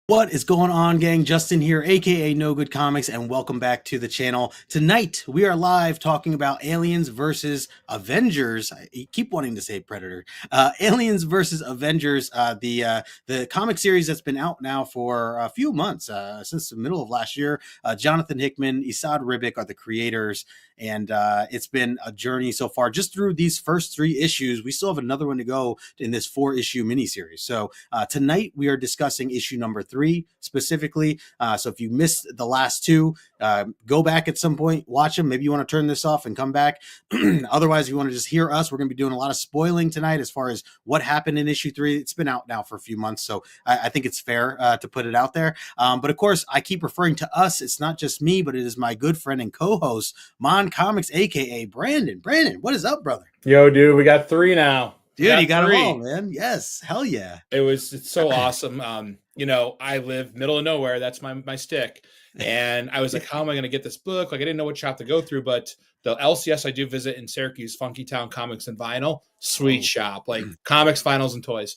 What is going on, gang? Justin here, aka No Good Comics, and welcome back to the channel. Tonight, we are live talking about Aliens versus Avengers. I keep wanting to say Predator. Aliens versus Avengers, the comic series that's been out now for a few months, since the middle of last year. Jonathan Hickman, Esad Ribic are the creators, and it's been a journey so far. Just through these first 3 issues, we still have another one to go in this 4-issue miniseries. So tonight, we are discussing issue number 3 specifically. So if you missed the last 2, go back at some point, watch them. Maybe you want to turn this off and come back. Otherwise, if you want to just hear us, we're going to be doing a lot of spoiling tonight as far as what happened in issue 3. It's been out now for a few months, so I think it's fair to put it out there. But of course, I keep referring to us. It's not just me, but it is my good friend and co-host, M.O.N Comics, aka Brandon. Brandon, what is up, brother? Yo, dude, we got 3 now. Dude, you got them all, man. Yes, hell yeah. It's so awesome. I live middle of nowhere. That's my stick. And I was like, how am I going to get this book? Like, I didn't know what shop to go through, but the LCS I do visit in Syracuse, Funky Town Comics and Vinyl, sweet shop, like comics, vinyls, and toys.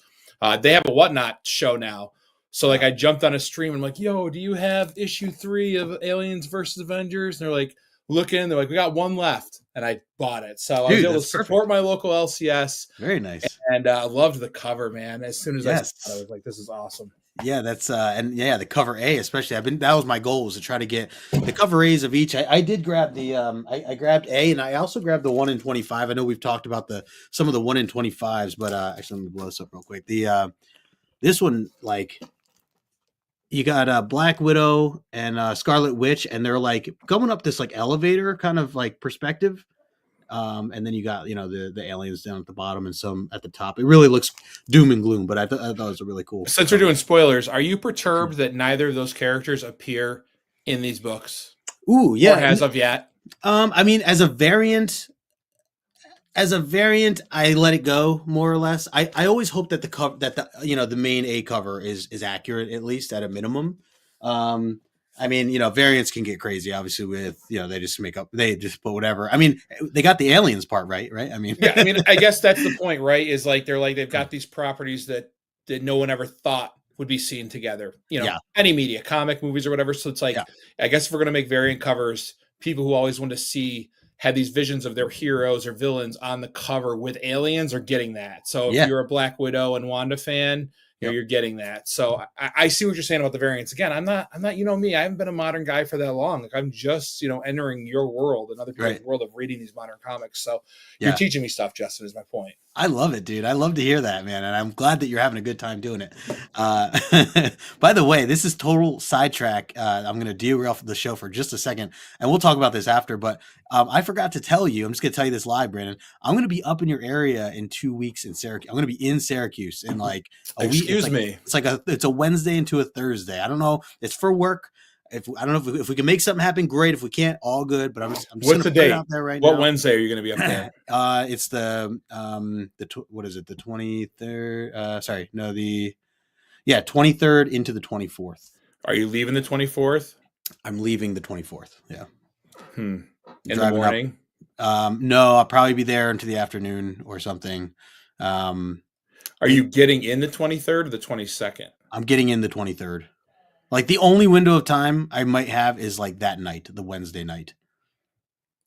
They have a Whatnot show now. So like I jumped on a stream and I'm like, yo, do you have issue 3 of Aliens versus Avengers? And they're like, looking, they're like, we got 1 left. And I bought it. So I was able to support my local LCS. Very nice. And I loved the cover, man. As soon as I saw it, I was like, this is awesome. Yeah, that's the cover A especially. That was my goal, was to try to get the cover A's of each. I did grab the I grabbed A, and I also grabbed the 1 in 25. I know we've talked about some of the 1 in 25s, but actually let me blow this up real quick. This one, like, you got Black Widow and Scarlet Witch, and they're like going up this like elevator kind of like perspective. And then you got, the aliens down at the bottom and some at the top. It really looks doom and gloom, but I thought it was a really cool. Since we're doing spoilers, are you perturbed that neither of those characters appear in these books? Ooh, yeah. Or as of yet? I mean, as a variant, I let it go more or less. I always hope that the main A cover is accurate, at least at a minimum. I mean, variants can get crazy, obviously, with, they just put whatever. I mean, they got the aliens part right? I mean, yeah, I mean, I guess that's the point, right? Is like, they've got these properties that no one ever thought would be seen together, any media, comic, movies, or whatever. So it's like, I guess if we're going to make variant covers, people who always want to had these visions of their heroes or villains on the cover with aliens are getting that. So if you're a Black Widow and Wanda fan, you're getting that. So I see what you're saying about the variants. Again, I'm not, me. I haven't been a modern guy for that long. Like, I'm just, entering your world and other people's world of reading these modern comics. So you're teaching me stuff, Justin, is my point. I love it, dude. I love to hear that, man. And I'm glad that you're having a good time doing it. By the way, this is total sidetrack. I'm going to derail the show for just a second, and we'll talk about this after. But I forgot to tell you, I'm just going to tell you this live, Brandon. I'm going to be up in your area in 2 weeks in Syracuse. I'm going to be in Syracuse in like a week. Excuse me. It's a Wednesday into a Thursday. I don't know. It's for work. I don't know if we can make something happen, great. If we can't, all good. But I'm just what's the date out there right now. What Wednesday are you going to be up there? It's what is it? The 23rd. Sorry, no, 23rd into the 24th. Are you leaving the 24th? I'm leaving the 24th. Yeah. In the morning? No, I'll probably be there into the afternoon or something. Are you getting in the 23rd or the 22nd? I'm getting in the 23rd. Like, the only window of time I might have is like that night, the Wednesday night.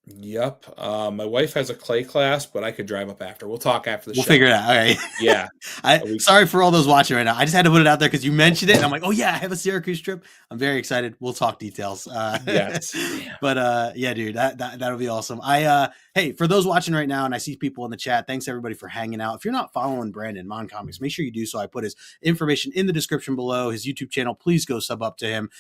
Yep. My wife has a clay class, but I could drive up after. We'll talk after the show. We'll figure it out. All right. Yeah. Sorry for all those watching right now. I just had to put it out there because you mentioned it. And I'm like, oh, yeah, I have a Syracuse trip. I'm very excited. We'll talk details. Yes. But yeah, dude, that'll be awesome. Hey, for those watching right now, and I see people in the chat, thanks everybody for hanging out. If you're not following Brandon, M.O.N Comics, make sure you do so. I put his information in the description below, his YouTube channel. Please go sub up to him.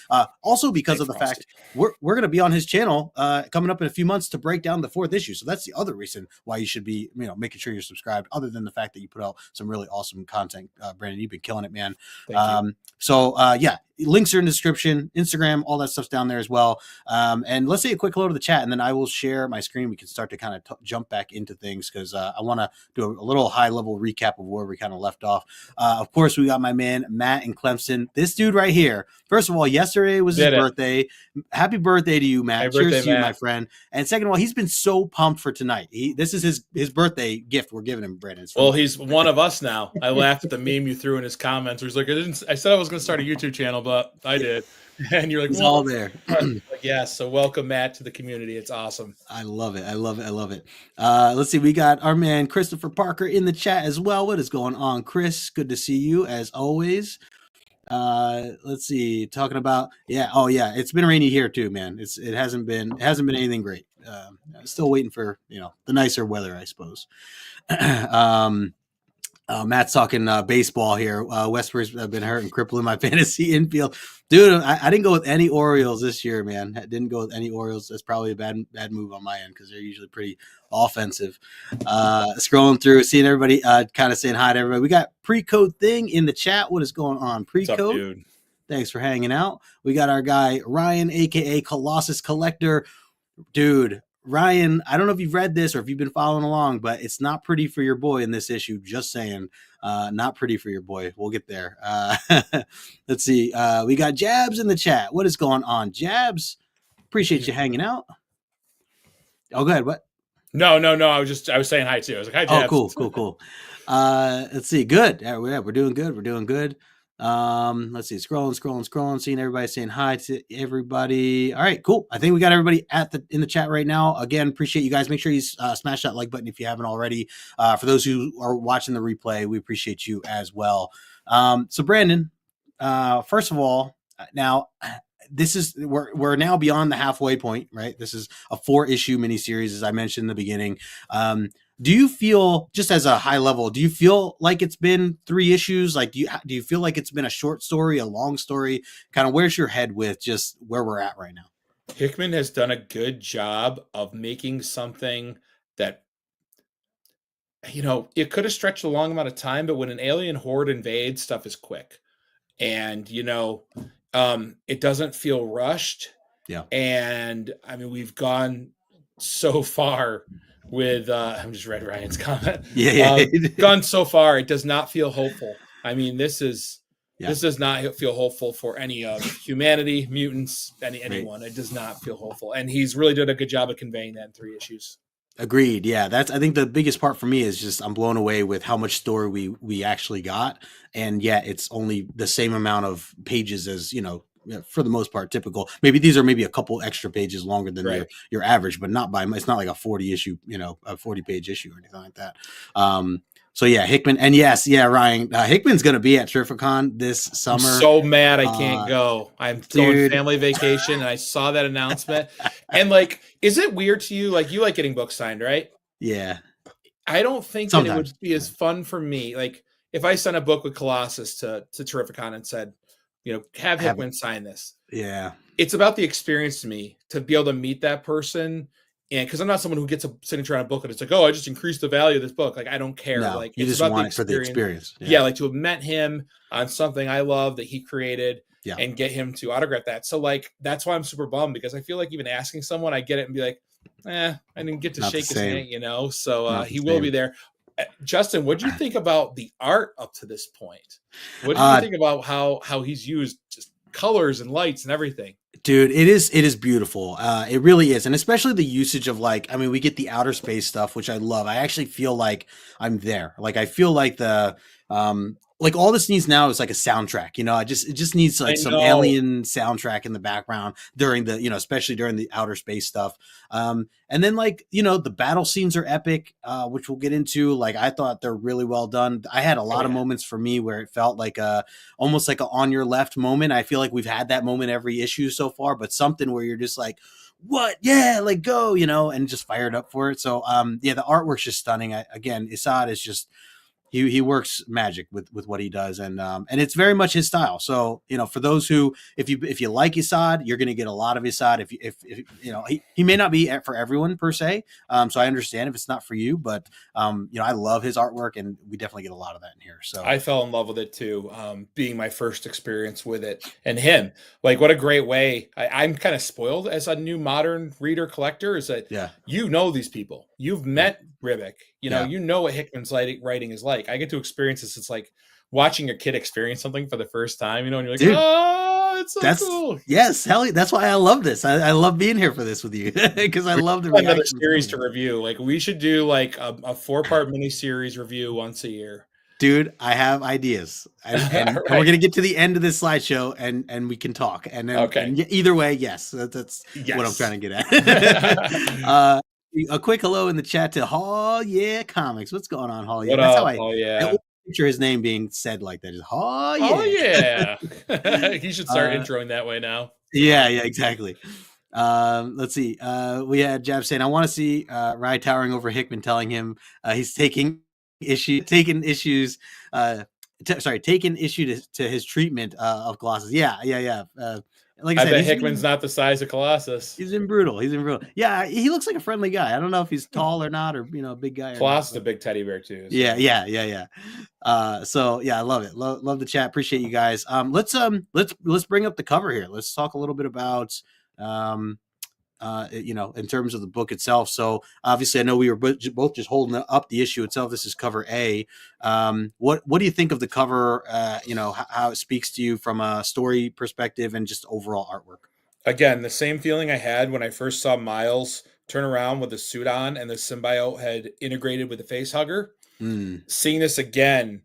Also, because of the fact we're going to be on his channel coming up in a few months to break down the 4th issue. So that's the other reason why you should be, making sure you're subscribed, other than the fact that you put out some really awesome content. Brandon, you've been killing it, man. Thank you. So yeah, links are in the description, Instagram, all that stuff's down there as well. And let's say a quick hello to the chat, and then I will share my screen. We can start to kind of jump back into things, because I want to do a little high level recap of where we kind of left off. Of course, we got my man, Matt in Clemson. This dude right here. First of all, yesterday was his birthday. Happy birthday to you, Matt. Cheers to you, my friend. And second second of all, he's been so pumped for tonight. This is his birthday gift we're giving him, Brandon. Well, he's one of us now. I laughed at the meme you threw in his comments. Where he's like, I said I was going to start a YouTube channel, but I did. And you're like, he's all there. Like, yeah, so welcome, Matt, to the community. It's awesome. I love it. Let's see. We got our man Christopher Parker in the chat as well. What is going on, Chris? Good to see you as always. Let's see. Talking about it's been rainy here too, man. It hasn't been anything great. Still waiting for the nicer weather, I suppose. Matt's talking baseball here. Westbrook's been hurt and crippling my fantasy infield. Dude, I didn't go with any Orioles this year, man. I didn't go with any Orioles. That's probably a bad move on my end because they're usually pretty offensive. Scrolling through, seeing everybody kind of saying hi to everybody. We got Pre-Code Thing in the chat. What is going on, Pre-Code? Dude? Thanks for hanging out. We got our guy, Ryan, a.k.a. Colossus Collector. Dude, Ryan, I don't know if you've read this or if you've been following along, but it's not pretty for your boy in this issue. Just saying, not pretty for your boy. We'll get there. Let's see. We got Jabs in the chat. What is going on, Jabs? Appreciate you hanging out. Oh, go ahead. What? No. I was saying hi too. I was like, hi, Jabs. Oh, cool. Let's see. Good. Yeah, we're doing good. Let's see, scrolling, seeing everybody saying hi to everybody. All right, cool. I think we got everybody in the chat right now. Again, appreciate you guys. Make sure you smash that like button if you haven't already. For those who are watching the replay, we appreciate you as well. So Brandon, first of all, now we're now beyond the halfway point, right? This is a 4-issue miniseries, as I mentioned in the beginning. Do you feel, just as a high level, do you feel like it's been 3 issues? Like, do you feel like it's been a short story, a long story? Kind of where's your head with just where we're at right now? Hickman has done a good job of making something that, it could have stretched a long amount of time, but when an alien horde invades, stuff is quick. And, it doesn't feel rushed. Yeah. And I mean, we've gone so far with I'm just read Ryan's comment. Gone so far, it does not feel hopeful. I mean, this does not feel hopeful for any of humanity, mutants, anyone. Right. It does not feel hopeful, and he's really done a good job of conveying that in 3 issues. Agreed. Yeah, I think the biggest part for me is just I'm blown away with how much story we actually got, and yet it's only the same amount of pages as for the most part, typical. Maybe these are a couple extra pages longer than your average, but it's not like a 40 issue, a 40-page issue or anything like that. So yeah, Hickman, and Ryan, Hickman's going to be at Terrificon this summer. I'm so mad I can't go. I'm going family vacation, and I saw that announcement. And is it weird to you? Like, you like getting books signed, right? Yeah. I don't think that it would be as fun for me. Like, if I sent a book with Colossus to Terrificon and said, have Hickman sign this. Yeah. It's about the experience to me to be able to meet that person. And because I'm not someone who gets a signature on a book and it's like, oh, I just increased the value of this book. Like, I don't care. No, you just want it for the experience. Yeah. Like to have met him on something I love that he created and get him to autograph that. So that's why I'm super bummed, because I feel like even asking someone, I get it and be like, I didn't get to shake his hand, So he will be there. Justin, what do you think about the art up to this point? What do you think about how he's used just colors and lights and everything? Dude, it is beautiful. It really is. And especially the usage of we get the outer space stuff, which I love. I actually feel like I'm there. Like, I feel like all this needs now is like a soundtrack, it just needs some alien soundtrack in the background during the, especially during the outer space stuff. And then the battle scenes are epic, which we'll get into. I thought they're really well done. I had a lot of moments for me where it felt like almost like a on your left moment. I feel like we've had that moment every issue so far, but something where you're just like, what? Yeah, go, and just fired up for it. So, the artwork's just stunning. Again, Esad is just, he works magic with what he does, and it's very much his style. So for those who, if you like Esad, you're going to get a lot of Esad. If he may not be for everyone per se, so I understand if it's not for you, but I love his artwork, and we definitely get a lot of that in here. So I fell in love with it too, being my first experience with it, and him. What a great way. I'm kind of spoiled as a new modern reader collector, is that these people, you've met Ribic, you know what Hickman's writing is like. I get to experience this. It's like watching a kid experience something for the first time, and you're like, That's so cool. Yes, hell, that's why I love this. I love being here for this with you because I love the reaction. Another series to review. Like we should do like a 4-part miniseries review once a year. Dude, I have ideas, and Right. we're gonna get to the end of this slideshow, and we can talk. And then, and either way, yes, that's what I'm trying to get at. A quick hello in the chat to Hall Yeah Comics. What's going on, Hall Yeah? That's how I picture his name being said like that. Just Hall Yeah. Oh yeah. He should start introing that way now. Yeah, exactly. Let's see. We had Jab saying, I want to see Rye towering over Hickman, telling him he's taking issue to his treatment of Colossus. Yeah. Like I said, bet Hickman's not the size of Colossus. He's in brutal. Yeah, he looks like a friendly guy. I don't know if he's tall or not, or a big guy. Colossus, a big teddy bear too. So. Yeah. So yeah, I love it. Love the chat. Appreciate you guys. Let's bring up the cover here. Let's talk a little bit about in terms of the book itself. So obviously, I know we were both just holding up the issue itself. This is cover A. What do you think of the cover? How it speaks to you from a story perspective and just overall artwork. Again, the same feeling I had when I first saw Miles turn around with the suit on and the symbiote had integrated with the face hugger. Seeing this again,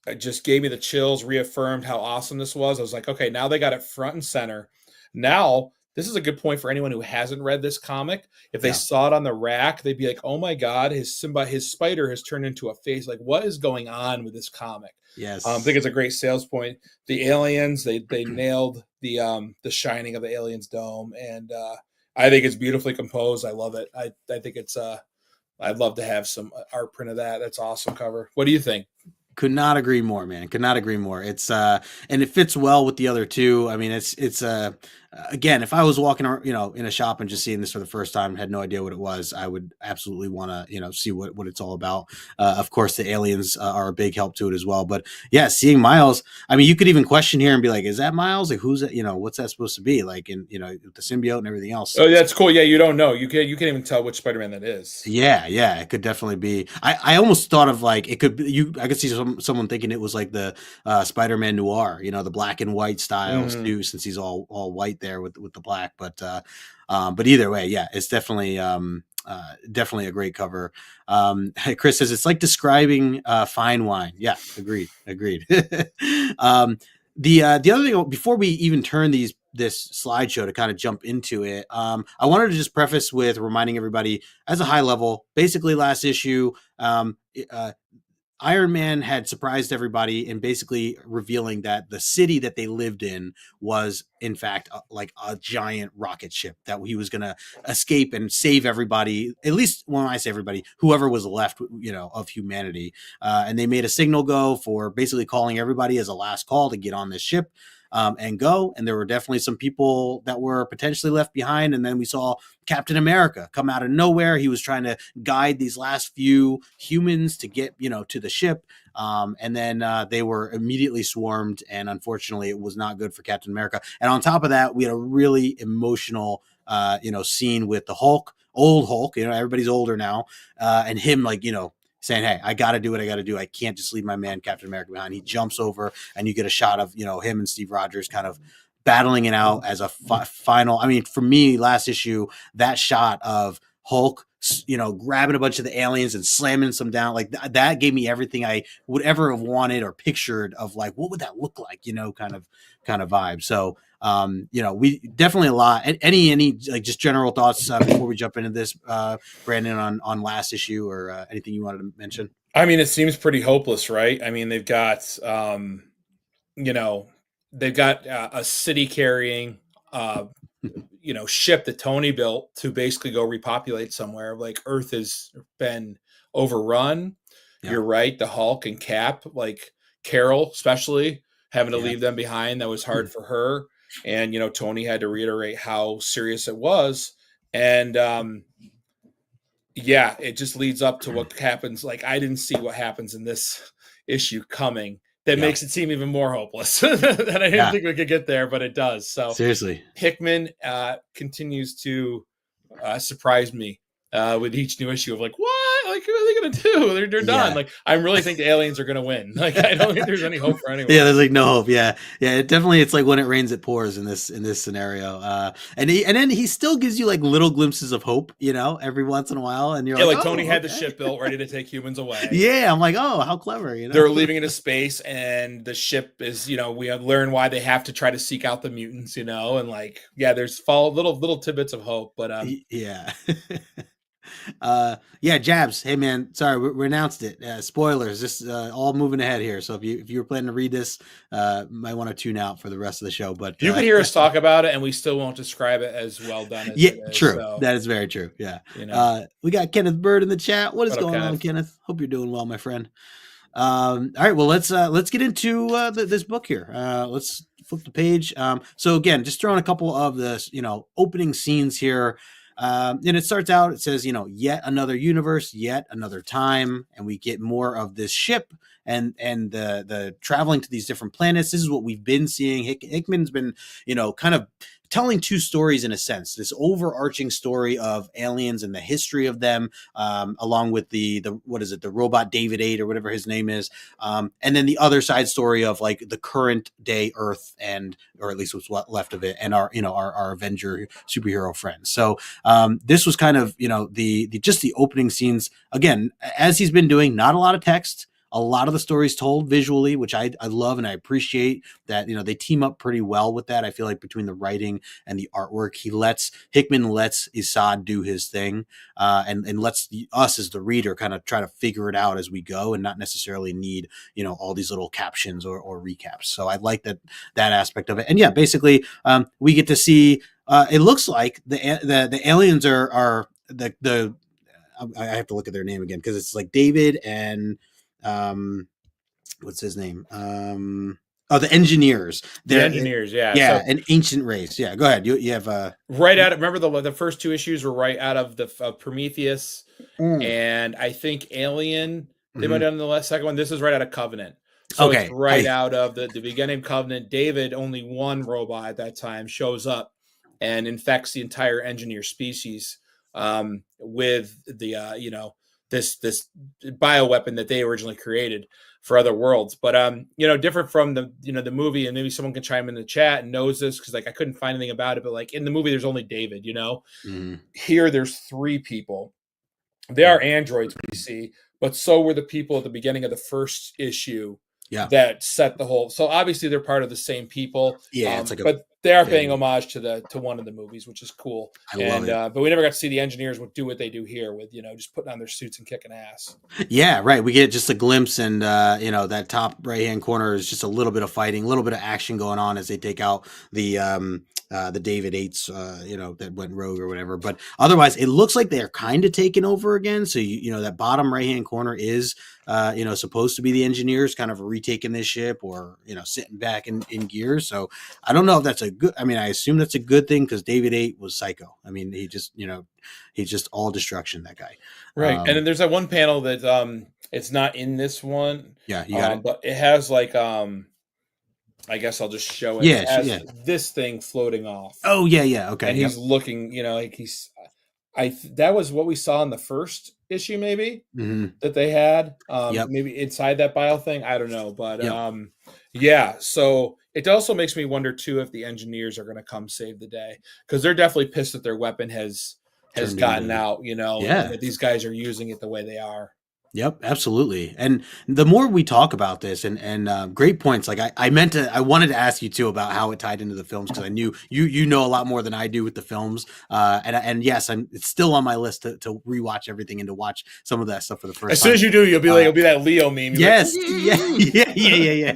it just gave me the chills, reaffirmed how awesome this was. I was like, okay, now they got it front and center. Now, this is a good point for anyone who hasn't read this comic. If they saw it on the rack, they'd be like, oh my God, his spider has turned into a face. Like, what is going on with this comic? Yes. I think it's a great sales point. The aliens, they nailed the shining of the aliens dome. And I think it's beautifully composed. I love it. I think it's I'd love to have some art print of that. That's awesome cover. What do you think? Could not agree more, man. Could not agree more. It's and it fits well with the other two. I mean, it's again, if I was walking, in a shop and just seeing this for the first time, had no idea what it was, I would absolutely want to, see what it's all about. Of course, the aliens are a big help to it as well. But yeah, seeing Miles, I mean, you could even question here and be like, is that Miles? Like, who's that? What's that supposed to be? Like, in the symbiote and everything else. Oh, that's cool. Yeah, you don't know. You can't even tell which Spider-Man that is. Yeah, it could definitely be. I almost thought of like it could be. I could see someone thinking it was like the Spider-Man Noir, the black and white styles too, since he's all white there with the black. But either way, yeah, it's definitely a great cover. Chris says it's like describing fine wine. Yeah, agreed. The other thing, before we even turn this slideshow to kind of jump into it, I wanted to just preface with reminding everybody as a high level, basically last issue, Iron Man had surprised everybody in basically revealing that the city that they lived in was, in fact, like a giant rocket ship that he was going to escape and save everybody. At least when I say everybody, whoever was left, of humanity. And they made a signal go for basically calling everybody as a last call to get on this ship. And go. And there were definitely some people that were potentially left behind. And then we saw Captain America come out of nowhere. He was trying to guide these last few humans to get, to the ship. And then they were immediately swarmed. And unfortunately, it was not good for Captain America. And on top of that, we had a really emotional, scene with the Hulk, old Hulk. Everybody's older now. And him, like, saying, hey, I got to do what I got to do. I can't just leave my man Captain America behind. He jumps over and you get a shot of, him and Steve Rogers kind of battling it out as a final. I mean, for me, last issue, that shot of Hulk, grabbing a bunch of the aliens and slamming some down, like that gave me everything I would ever have wanted or pictured of like, what would that look like, kind of vibe. So, we definitely a lot. Any like just general thoughts before we jump into this, Brandon, on last issue or anything you wanted to mention? I mean, it seems pretty hopeless, right? I mean, they've got, a city carrying, ship that Tony built to basically go repopulate somewhere. Like Earth has been overrun. Yeah. You're right. The Hulk and Cap, like Carol, especially having to leave them behind. That was hard for her. And, Tony had to reiterate how serious it was. And, it just leads up to what happens. Like, I didn't see what happens in this issue coming. That makes it seem even more hopeless that I didn't think we could get there, but it does. So seriously, Hickman continues to surprise me with each new issue of like, what? Like, what are they going to do? They're done. Like, I really think the aliens are going to win. Like, I don't think there's any hope for anyone. Yeah, there's like no hope. Yeah, it definitely. It's like when it rains, it pours in this scenario. And then he still gives you like little glimpses of hope, every once in a while. And you're like Tony had the ship built ready to take humans away. Yeah, I'm like, oh, how clever. They're leaving into space, and the ship is, we learn why they have to try to seek out the mutants, and like, yeah, there's little tidbits of hope, but yeah. Jabs, hey man, sorry, we announced it. Spoilers, this all moving ahead here, so if you were planning to read this, might want to tune out for the rest of the show. But you can hear us talk about it and we still won't describe it as well done as true, so, that is very true. We got Kenneth Bird in the chat. What is going on, Kenneth? Hope you're doing well, my friend. All right, well, let's get into this book here. Let's flip the page. So again, just throwing a couple of the opening scenes here. And it starts out, it says, yet another universe, yet another time. And we get more of this ship and the traveling to these different planets. This is what we've been seeing. Hickman's been, kind of telling two stories in a sense, this overarching story of aliens and the history of them, along with the robot David 8 or whatever his name is. And then the other side story of like the current day Earth or at least what's left of it and our Avenger superhero friends. So this was kind of, the opening scenes again, as he's been doing, not a lot of text. A lot of the stories told visually, which I love and I appreciate that, they team up pretty well with that. I feel like between the writing and the artwork, Hickman lets Esad do his thing and lets us as the reader kind of try to figure it out as we go and not necessarily need, all these little captions or recaps. So I like that aspect of it. And yeah, basically we get to see, it looks like the aliens are the I have to look at their name again because it's like David and what's his name? The engineers. The engineers, yeah. Yeah, so, an ancient race. Yeah, go ahead. You have right out. Remember the first two issues were right out of the Prometheus, and I think Alien. They might have done the second one. This is right out of Covenant. So it's right out of the beginning of Covenant. David, only one robot at that time, shows up and infects the entire engineer species with the this bioweapon that they originally created for other worlds. But different from the the movie, and maybe someone can chime in the chat and knows this because like I couldn't find anything about it, but like in the movie there's only David, Here there's three people. They are androids we see, but so were the people at the beginning of the first issue that set the whole. So obviously they're part of the same people. Yeah, it's like but they are paying homage to one of the movies, which is cool. I love it. But we never got to see the engineers do what they do here with just putting on their suits and kicking ass. Yeah, right. We get just a glimpse, and that top right hand corner is just a little bit of fighting, a little bit of action going on as they take out the David 8s, that went rogue or whatever. But otherwise, it looks like they're kind of taking over again. So that bottom right hand corner is supposed to be the engineers kind of retaking this ship or sitting back in gear. So I don't know if that's I assume that's a good thing because David 8 was psycho. I mean, he just he's just all destruction, that guy. Right. And then there's that one panel that it's not in this one. Yeah, you got it. But it has like I guess I'll just show it. Yeah, it has this thing floating off. Oh yeah, okay. And he's looking, like that was what we saw in the first issue, maybe that they had. Maybe inside that bio thing. I don't know, but so it also makes me wonder too if the engineers are going to come save the day because they're definitely pissed that their weapon has gotten out. That these guys are using it the way they are. Yep, absolutely. And the more we talk about this and great points, like I wanted to ask you too about how it tied into the films because I knew you know a lot more than I do with the films. And yes, it's still on my list to rewatch everything and to watch some of that stuff for the first time. As soon as you do, you'll be that Leo meme. Yes. Yeah.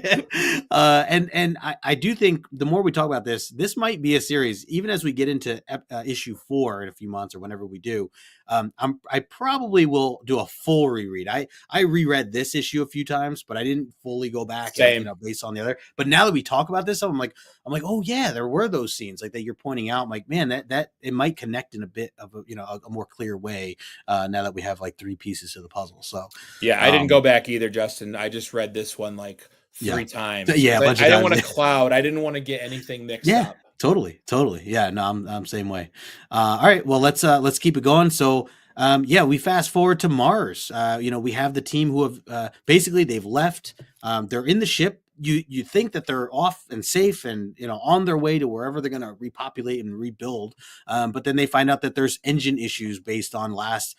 And I do think the more we talk about this might be a series, even as we get into issue 4 in a few months or whenever we do. I probably will do a full reread. I reread this issue a few times, but I didn't fully go back and, based on the other. But now that we talk about this, I'm like, oh yeah, there were those scenes like that you're pointing out. I'm like, man, that it might connect in a bit of a more clear way now that we have like 3 pieces to the puzzle. So yeah, I didn't go back either, Justin. I just read this one like 3 times. Yeah, I didn't want to cloud. I didn't want to get anything mixed up. Totally. Yeah, no, I'm same way. All right, well let's keep it going. So Yeah, we fast forward to Mars. We have the team who have basically they've left. They're in the ship. You think that they're off and safe and on their way to wherever they're going to repopulate and rebuild, but then they find out that there's engine issues based on last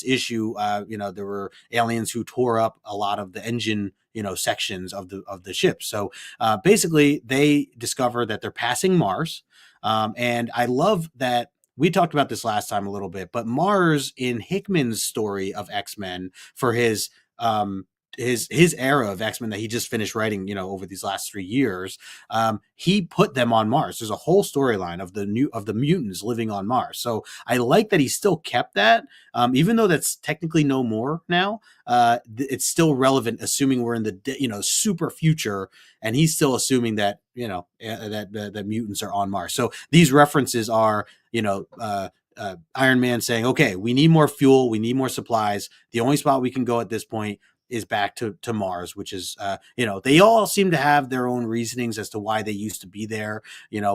issue. There were aliens who tore up a lot of the engine sections of the ship. So basically, they discover that they're passing Mars, and I love that we talked about this last time a little bit, but Mars in Hickman's story of X-Men for um his era of X-Men that he just finished writing, over these last 3 years, he put them on Mars. There's a whole storyline of the mutants living on Mars. So I like that he still kept that, even though that's technically no more now. It's still relevant, assuming we're in the super future, and he's still assuming that that mutants are on Mars. So these references are Iron Man saying, okay, we need more fuel, we need more supplies. The only spot we can go at this point is back to Mars, which is, they all seem to have their own reasonings as to why they used to be there,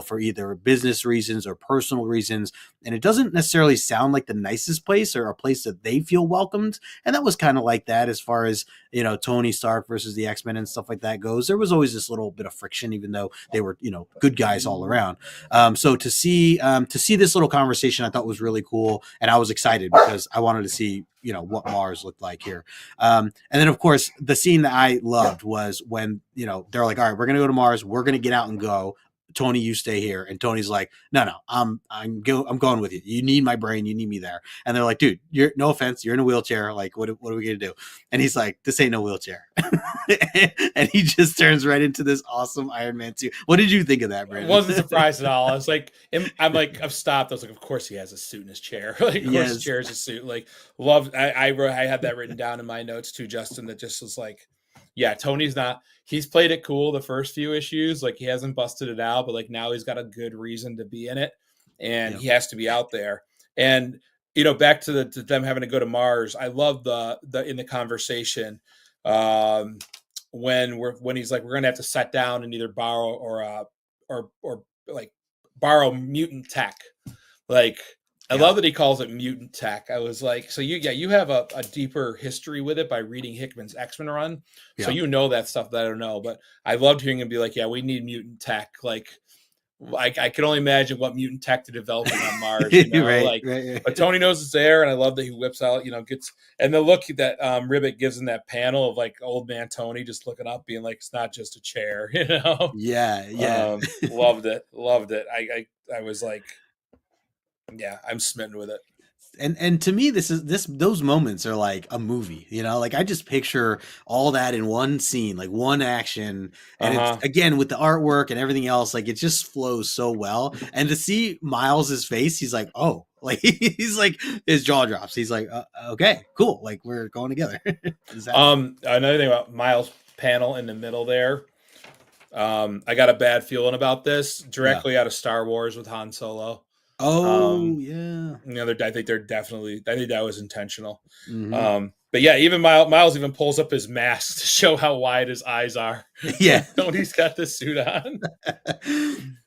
for either business reasons or personal reasons. And it doesn't necessarily sound like the nicest place or a place that they feel welcomed. And that was kind of like that as far as, Tony Stark versus the X-Men and stuff like that goes. There was always this little bit of friction, even though they were, good guys all around. So to see this little conversation, I thought was really cool. And I was excited because I wanted to see, what Mars looked like here. And then, of course, the scene that I loved was when, they're like, all right, we're going to go to Mars. We're going to get out and go. Tony, you stay here. And Tony's like, no, I'm going with you. You need my brain. You need me there. And they're like, dude, no offense. You're in a wheelchair. Like, what are we going to do? And he's like, this ain't no wheelchair. And he just turns right into this awesome Iron Man suit. What did you think of that, Brandon? I wasn't surprised at all. I was like, I've stopped. I was like, of course he has a suit in his chair. Like, of course his chair is a suit. Like, I had that written down in my notes too, Justin, that just was like, yeah, he's played it cool the first few issues. Like, he hasn't busted it out, but like now he's got a good reason to be in it, and he has to be out there. And, back to them having to go to Mars. I love the in the conversation, when he's like, we're going to have to sit down and either borrow or like borrow mutant tech. Like, I love that he calls it mutant tech. I was like, so you have a deeper history with it by reading Hickman's X-Men run. So that stuff that I don't know, but I loved hearing him be like, yeah, we need mutant tech. Like, I can only imagine what mutant tech to develop on Mars, right. But Tony knows it's there, and I love that he whips out, and the look that Ribic gives in that panel of like old man Tony just looking up, being like, it's not just a chair, Yeah. Loved it. I was like, yeah, I'm smitten with it. And to me, those moments are like a movie, like I just picture all that in one scene, like one action. And it's, again, with the artwork and everything else, like it just flows so well. And to see Miles's face, he's like, oh, like he's like, his jaw drops. He's like, okay, cool. Like, we're going together. Another thing about Miles' panel in the middle there. I got a bad feeling about this directly out of Star Wars with Han Solo. Yeah. I think that was intentional. Mm-hmm. But yeah, even Miles even pulls up his mask to show how wide his eyes are. Yeah. Tony's got the suit on.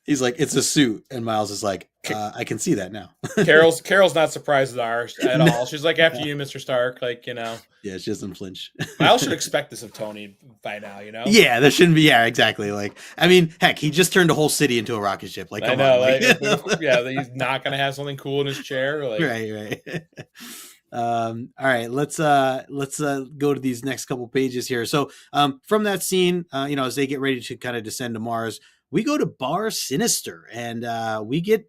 He's like, it's a suit. And Miles is like, I can see that now. Carol's not surprised at all. She's like, after you, Mr. Stark, like, Yeah, she doesn't flinch. Miles should expect this of Tony by now, Yeah, there shouldn't be. Yeah, exactly. Like, I mean, heck, he just turned a whole city into a rocket ship. Like, come on. Like, he's not going to have something cool in his chair. Like. Right. All right, let's go to these next couple pages here. So from that scene, as they get ready to kind of descend to Mars, we go to Bar Sinister, and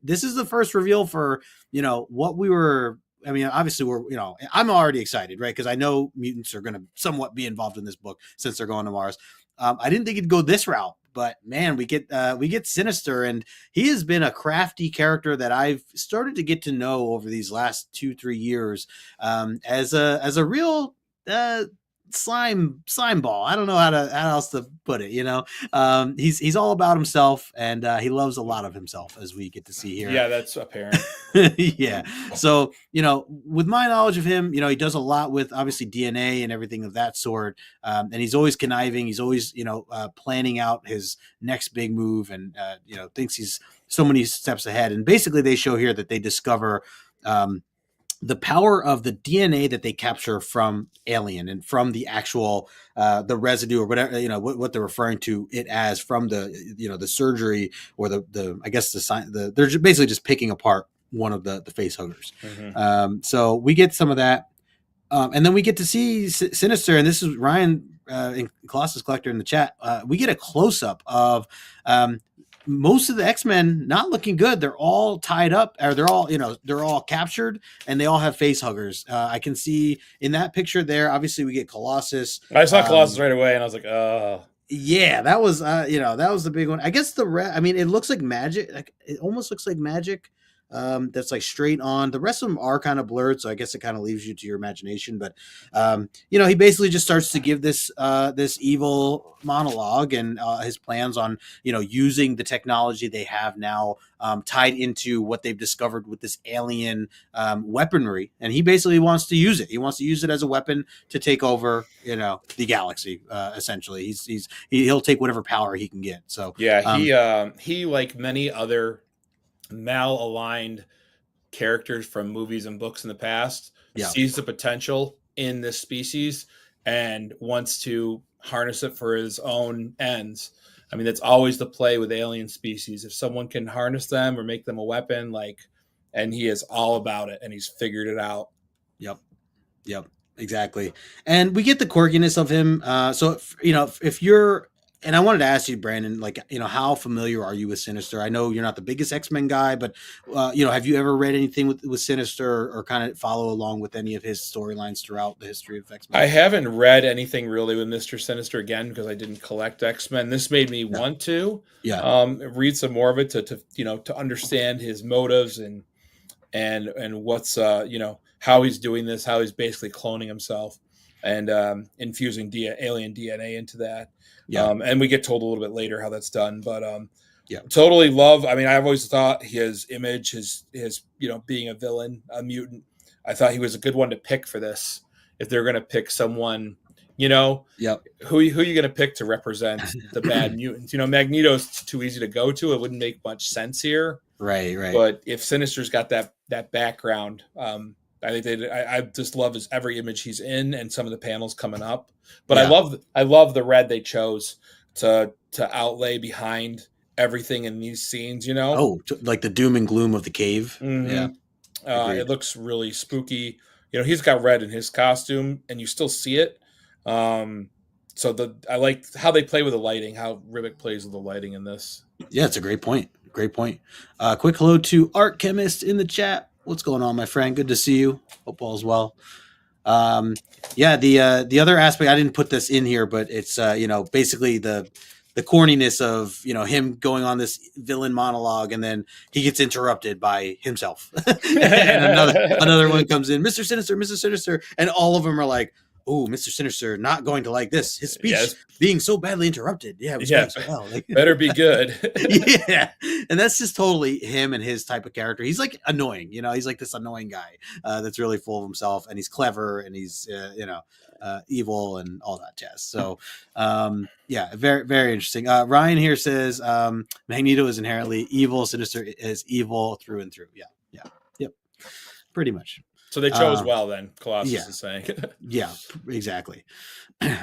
this is the first reveal for what we were. I mean, obviously I'm already excited, right? Because I know mutants are going to somewhat be involved in this book since they're going to Mars. I didn't think it'd go this route, but man, we get Sinister, and he has been a crafty character that I've started to get to know over these last 2-3 years, as a real slime ball. I don't know how else to put it. He's all about himself, and he loves a lot of himself, as we get to see here. Yeah, that's apparent. Yeah. So with my knowledge of him, he does a lot with obviously DNA and everything of that sort, and he's always conniving. He's always planning out his next big move, and thinks he's so many steps ahead. And basically, they show here that they discover the power of the DNA that they capture from Alien and from the actual the residue or whatever, what they're referring to it as from the the surgery or the I guess they're basically just picking apart one of the face huggers. So we get some of that, and then we get to see Sinister, and this is Ryan in Colossus Collector in the chat. We get a close up of most of the X-Men not looking good. They're all tied up, or they're all captured, and they all have face huggers. I can see in that picture there. Obviously, we get Colossus. I saw Colossus right away, and I was like, oh. Yeah, that was that was the big one. I guess I mean, it looks like magic. Like it almost looks like magic. That's like straight on. The rest of them are kind of blurred, so I guess it kind of leaves you to your imagination. But he basically just starts to give this evil monologue and his plans on using the technology they have now tied into what they've discovered with this alien weaponry, and he basically wants to use it. He wants to use it as a weapon to take over the galaxy. Essentially, he'll take whatever power he can get. So yeah, he like many other malaligned characters from movies and books in the past sees the potential in this species and wants to harness it for his own ends. I mean, that's always the play with alien species. If someone can harness them or make them a weapon, and he is all about it, and he's figured it out. Yep, exactly. And we get the quirkiness of him. So if you're, and I wanted to ask you, Brandon, how familiar are you with Sinister? I know you're not the biggest X-Men guy, but have you ever read anything with Sinister or kind of follow along with any of his storylines throughout the history of X-Men? I haven't read anything really with Mr. Sinister, again, because I didn't collect X-Men. This made me want to read some more of it to understand his motives and what's how he's doing this, how he's basically cloning himself and infusing alien DNA into that. And we get told a little bit later how that's done, but totally love. I mean, I've always thought his image, his being a villain, a mutant. I thought he was a good one to pick for this. If they're going to pick someone, who are you going to pick to represent the bad mutants? Magneto's too easy to go to. It wouldn't make much sense here. Right. But if Sinister's got that background, I think I just love every image he's in and some of the panels coming up. But I love the red they chose to outlay behind everything in these scenes. Like the doom and gloom of the cave. Mm-hmm. Yeah, it looks really spooky. He's got red in his costume, and you still see it. So I like how they play with the lighting, how Ribic plays with the lighting in this. Yeah, it's a great point. Quick hello to Art Chemist in the chat. What's going on, my friend? Good to see you. Hope all's well. The other aspect, I didn't put this in here, but it's basically the corniness of him going on this villain monologue, and then he gets interrupted by himself, and another one comes in, Mr. Sinister, and all of them are like, "Oh, Mr. Sinister not going to like this. His speech being so badly interrupted. Yeah, it was going so well. Better be good." Yeah, and that's just totally him and his type of character. He's like annoying, he's like this annoying guy that's really full of himself, and he's clever, and he's evil and all that jazz. So very, very interesting. Ryan here says Magneto is inherently evil. Sinister is evil through and through. Yep, pretty much. So they chose well then, Colossus is saying. Yeah, exactly.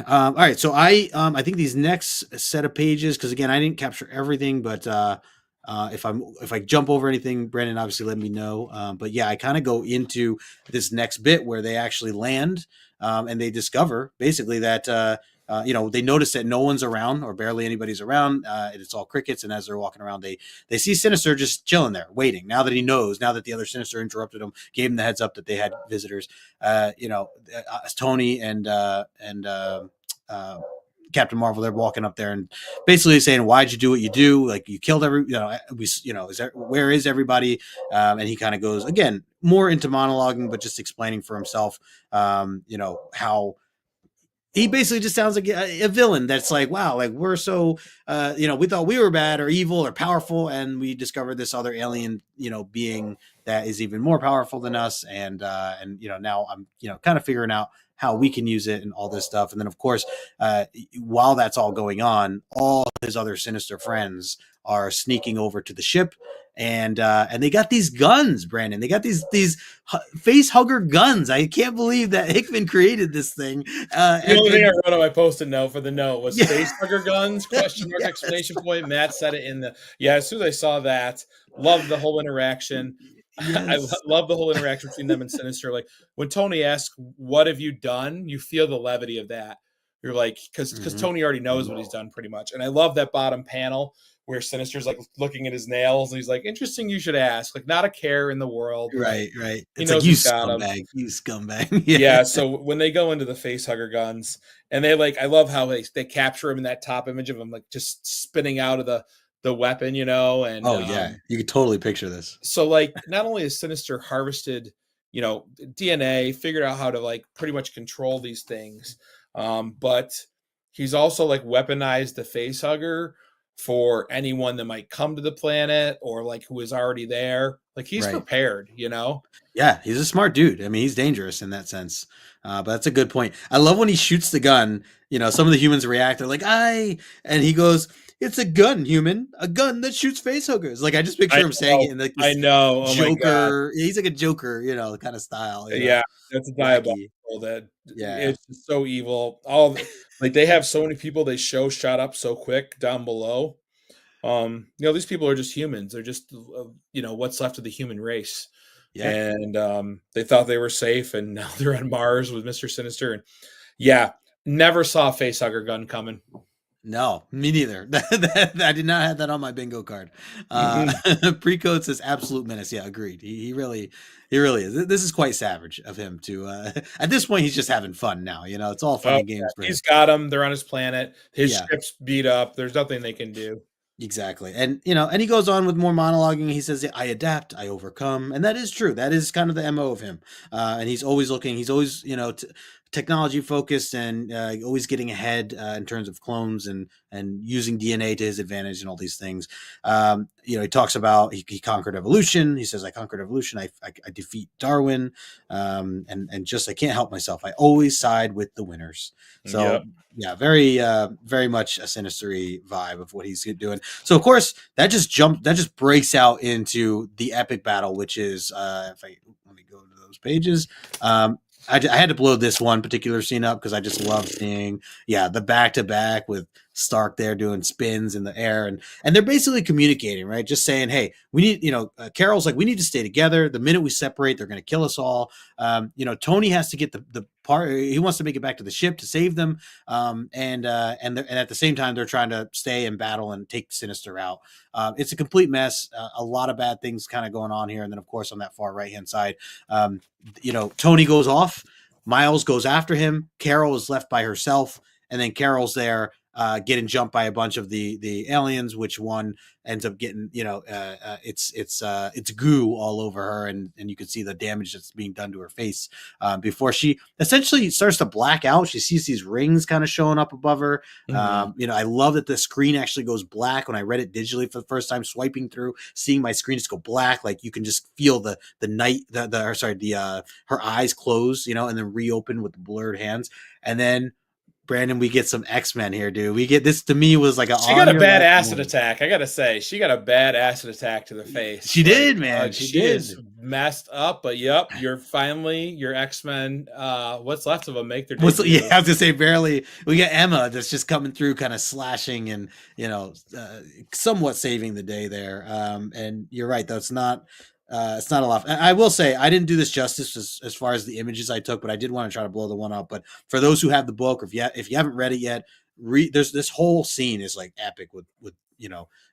All right, so I think these next set of pages, because again, I didn't capture everything, but if I jump over anything, Brandon, obviously let me know. But yeah, I kind of go into this next bit where they actually land and they discover basically that they notice that no one's around or barely anybody's around. It's all crickets. And as they're walking around, they see Sinister just chilling there, waiting. Now that he knows, now that the other Sinister interrupted him, gave him the heads up that they had visitors. Tony and Captain Marvel, they're walking up there and basically saying, "Why'd you do what you do? Like you killed where is everybody?" And he kind of goes again more into monologuing, but just explaining for himself, how. He basically just sounds like a villain that's like, wow, like we're so, we thought we were bad or evil or powerful, and we discovered this other alien being that is even more powerful than us, and now I'm kind of figuring out how we can use it and all this stuff. And then of course, while that's all going on, all his other sinister friends are sneaking over to the ship, and they got these guns, Brandon. They got these face hugger guns. I can't believe that Hickman created this thing. The only thing I wrote on my post-it note for the note was face hugger guns, question mark, yes. exclamation point. Matt said it in the, as soon as I saw that, loved the whole interaction. Yes. I love the whole interaction between them and Sinister. Like when Tony asks, "What have you done?" You feel the levity of that. You're like, because Tony already knows what he's done pretty much. And I love that bottom panel where Sinister's like looking at his nails and he's like, "Interesting, you should ask." Like not a care in the world. Right. He knows like, he's got him. You scumbag. Yeah. So when they go into the face hugger guns and they I love how they capture him in that top image of him like just spinning out of the weapon, and you could totally picture this. So like not only is Sinister harvested, DNA, figured out how to like pretty much control these things, but he's also like weaponized the face hugger for anyone that might come to the planet or like who is already there. Like he's prepared, Yeah, he's a smart dude. I mean, he's dangerous in that sense. But that's a good point. I love when he shoots the gun. Some of the humans react. They're like, "Aye," and he goes, "It's a gun, human. A gun that shoots face huggers." Like I just picture him saying it in like this Joker. He's like a Joker, kind of style. Yeah, that's a diabolical. It's so evil. They have so many people they shot up so quick down below. These people are just humans. They're just what's left of the human race. Yeah. And they thought they were safe, and now they're on Mars with Mr. Sinister. And never saw a facehugger gun coming. No, me neither. I did not have that on my bingo card. Pre-code says absolute menace. Yeah, agreed. He really is. This is quite savage of him to. At this point, he's just having fun now. It's all fun and games. He's got them. They're on his planet. His ship's beat up. There's nothing they can do. Exactly. And, and he goes on with more monologuing. He says, "I adapt, I overcome." And that is true. That is kind of the MO of him. And he's always looking, he's always, technology focused and always getting ahead in terms of clones and using DNA to his advantage and all these things. He talks about he conquered evolution. He says, "I conquered evolution. I defeat Darwin." And just, I can't help myself. I always side with the winners. So very, very much a Sinister-y vibe of what he's doing. So of course that just breaks out into the epic battle, which is, let me go to those pages. I had to blow this one particular scene up because I just love seeing, the back-to-back with Stark there doing spins in the air. And they're basically communicating, right? Just saying, "Hey, we need," Carol's like, "We need to stay together. The minute we separate, they're going to kill us all." Tony has to get the part. He wants to make it back to the ship to save them. And at the same time, they're trying to stay and battle and take Sinister out. It's a complete mess. A lot of bad things kind of going on here. And then, of course, on that far right-hand side, Tony goes off. Miles goes after him. Carol is left by herself. And then Carol's there getting jumped by a bunch of the aliens, which one ends up getting, it's goo all over her. And you can see the damage that's being done to her face before she essentially starts to black out. She sees these rings kind of showing up above her. I love that the screen actually goes black. When I read it digitally for the first time, swiping through, seeing my screen just go black, like you can just feel the night, her eyes close, and then reopen with the blurred hands. And then, Brandon, we get some X-Men here, dude. We get this, to me, was like she got a bad acid attack. I gotta say, she got a bad acid attack to the face. She did, man. She is messed up. But you're finally your X-Men. What's left of them make their debut. Yeah, I was gonna say barely. We got Emma that's just coming through, kind of slashing and somewhat saving the day there. And you're right, though. It's not a lot. I will say I didn't do this justice as far as the images I took, but I did want to try to blow the one up. But for those who have the book, or if you haven't read it yet, there's this whole scene is like epic with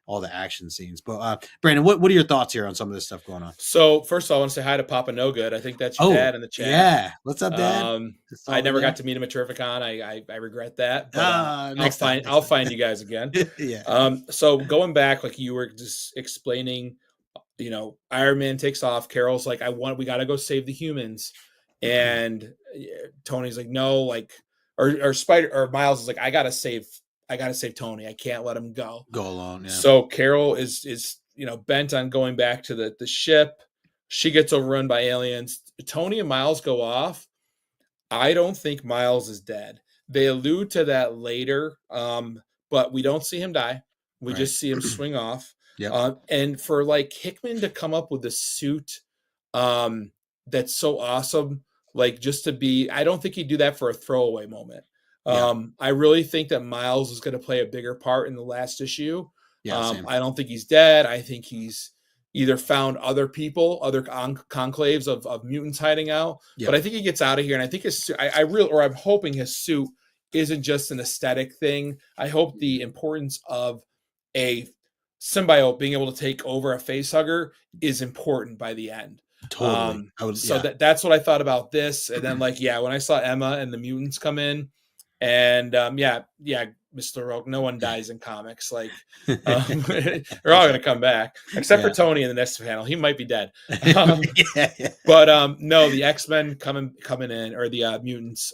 all the action scenes. But Brandon, what are your thoughts here on some of this stuff going on? So first of all, I want to say hi to Papa No Good. I think that's your dad in the chat. Yeah, what's up, Dad? I never got to meet him at Terrificon. I regret that. But I'll find you guys again. Yeah. So going back, like you were just explaining. Iron Man takes off. Carol's like, we got to go save the humans. And Tony's like, no, or Miles is like, I got to save Tony. I can't let him go alone. Yeah. So Carol is bent on going back to the ship. She gets overrun by aliens. Tony and Miles go off. I don't think Miles is dead. They allude to that later, but we don't see him die. We just see him swing off. Yep. And for like Hickman to come up with a suit that's so awesome, like just to be, I don't think he'd do that for a throwaway moment. I really think that Miles is going to play a bigger part in the last issue. I don't think he's dead. I think he's either found other people, other conclaves of mutants hiding out. Yep. But I think he gets out of here, and I think I'm hoping his suit isn't just an aesthetic thing. I hope the importance of a symbiote being able to take over a facehugger is important by the end. Totally. That's what I thought about this. And then when I saw Emma and the mutants come in, and Mr. Rogue, no one dies in comics. Like they're all going to come back, except for Tony in the next panel. He might be dead. But no, the X-Men coming in, or the mutants.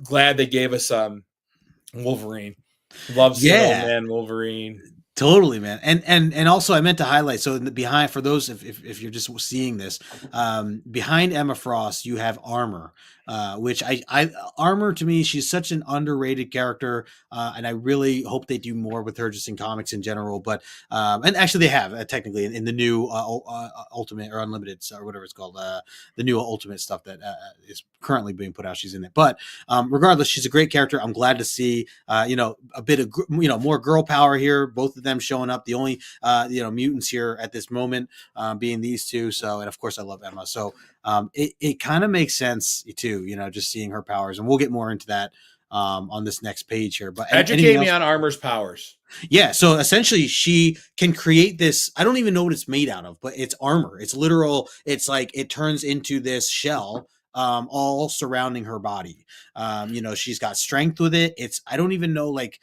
Glad they gave us Wolverine. Love seeing old man Wolverine. Totally, man. And also I meant to highlight, so behind, for those if you're just seeing this, behind Emma Frost you have Armor, which I Armor, to me, she's such an underrated character, and I really hope they do more with her just in comics in general. But and actually they have technically in the new Ultimate or Unlimited or whatever it's called, the new Ultimate stuff that is currently being put out. She's in it, but regardless, she's a great character. I'm glad to see a bit of more girl power here. Both of them showing up. The only mutants here at this moment being these two. So, and of course I love Emma. So it kind of makes sense too, just seeing her powers, and we'll get more into that on this next page here. But educate me on Armor's powers. Yeah, so essentially she can create this, I don't even know what it's made out of, but it's armor. It's literal. It's like it turns into this shell all surrounding her body. She's got strength with it. I don't even know, like,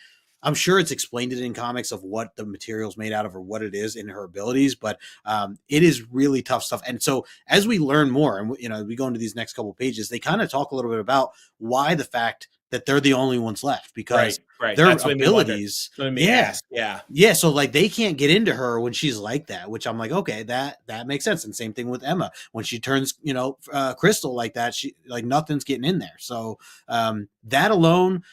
I'm sure it's explained it in comics of what the material's made out of or what it is in her abilities, but it is really tough stuff. And so as we learn more, and we go into these next couple pages, they kind of talk a little bit about why the fact that they're the only ones left, because their abilities, so like they can't get into her when she's like that, which I'm like, okay, that makes sense. And same thing with Emma, when she turns crystal like that, she, like, nothing's getting in there. So that alone,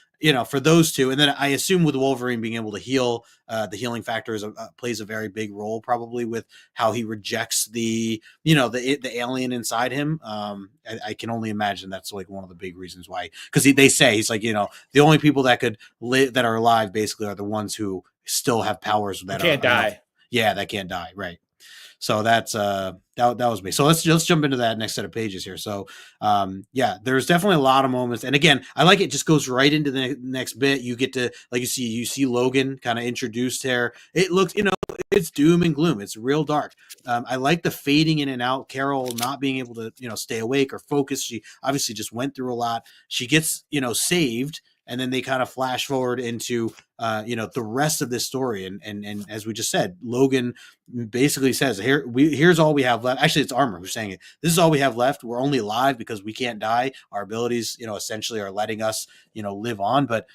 for those two, and then I assume with Wolverine being able to heal, the healing factor plays a very big role, probably with how he rejects the alien inside him. I can only imagine that's like one of the big reasons why, because they say he's like, the only people that could live, that are alive, basically, are the ones who still have powers that can't die. That can't die, right? So that's that was me. So let's jump into that next set of pages here. So there's definitely a lot of moments, and again, I like it just goes right into the next bit. You get to, like, you see Logan kind of introduced here. It looks, it's doom and gloom. It's real dark. I like the fading in and out. Carol not being able to stay awake or focus. She obviously just went through a lot. She gets saved. And then they kind of flash forward into, the rest of this story. And as we just said, Logan basically says, here's all we have left. Actually, it's Armor who's saying it. This is all we have left. We're only alive because we can't die. Our abilities, essentially are letting us, live on. But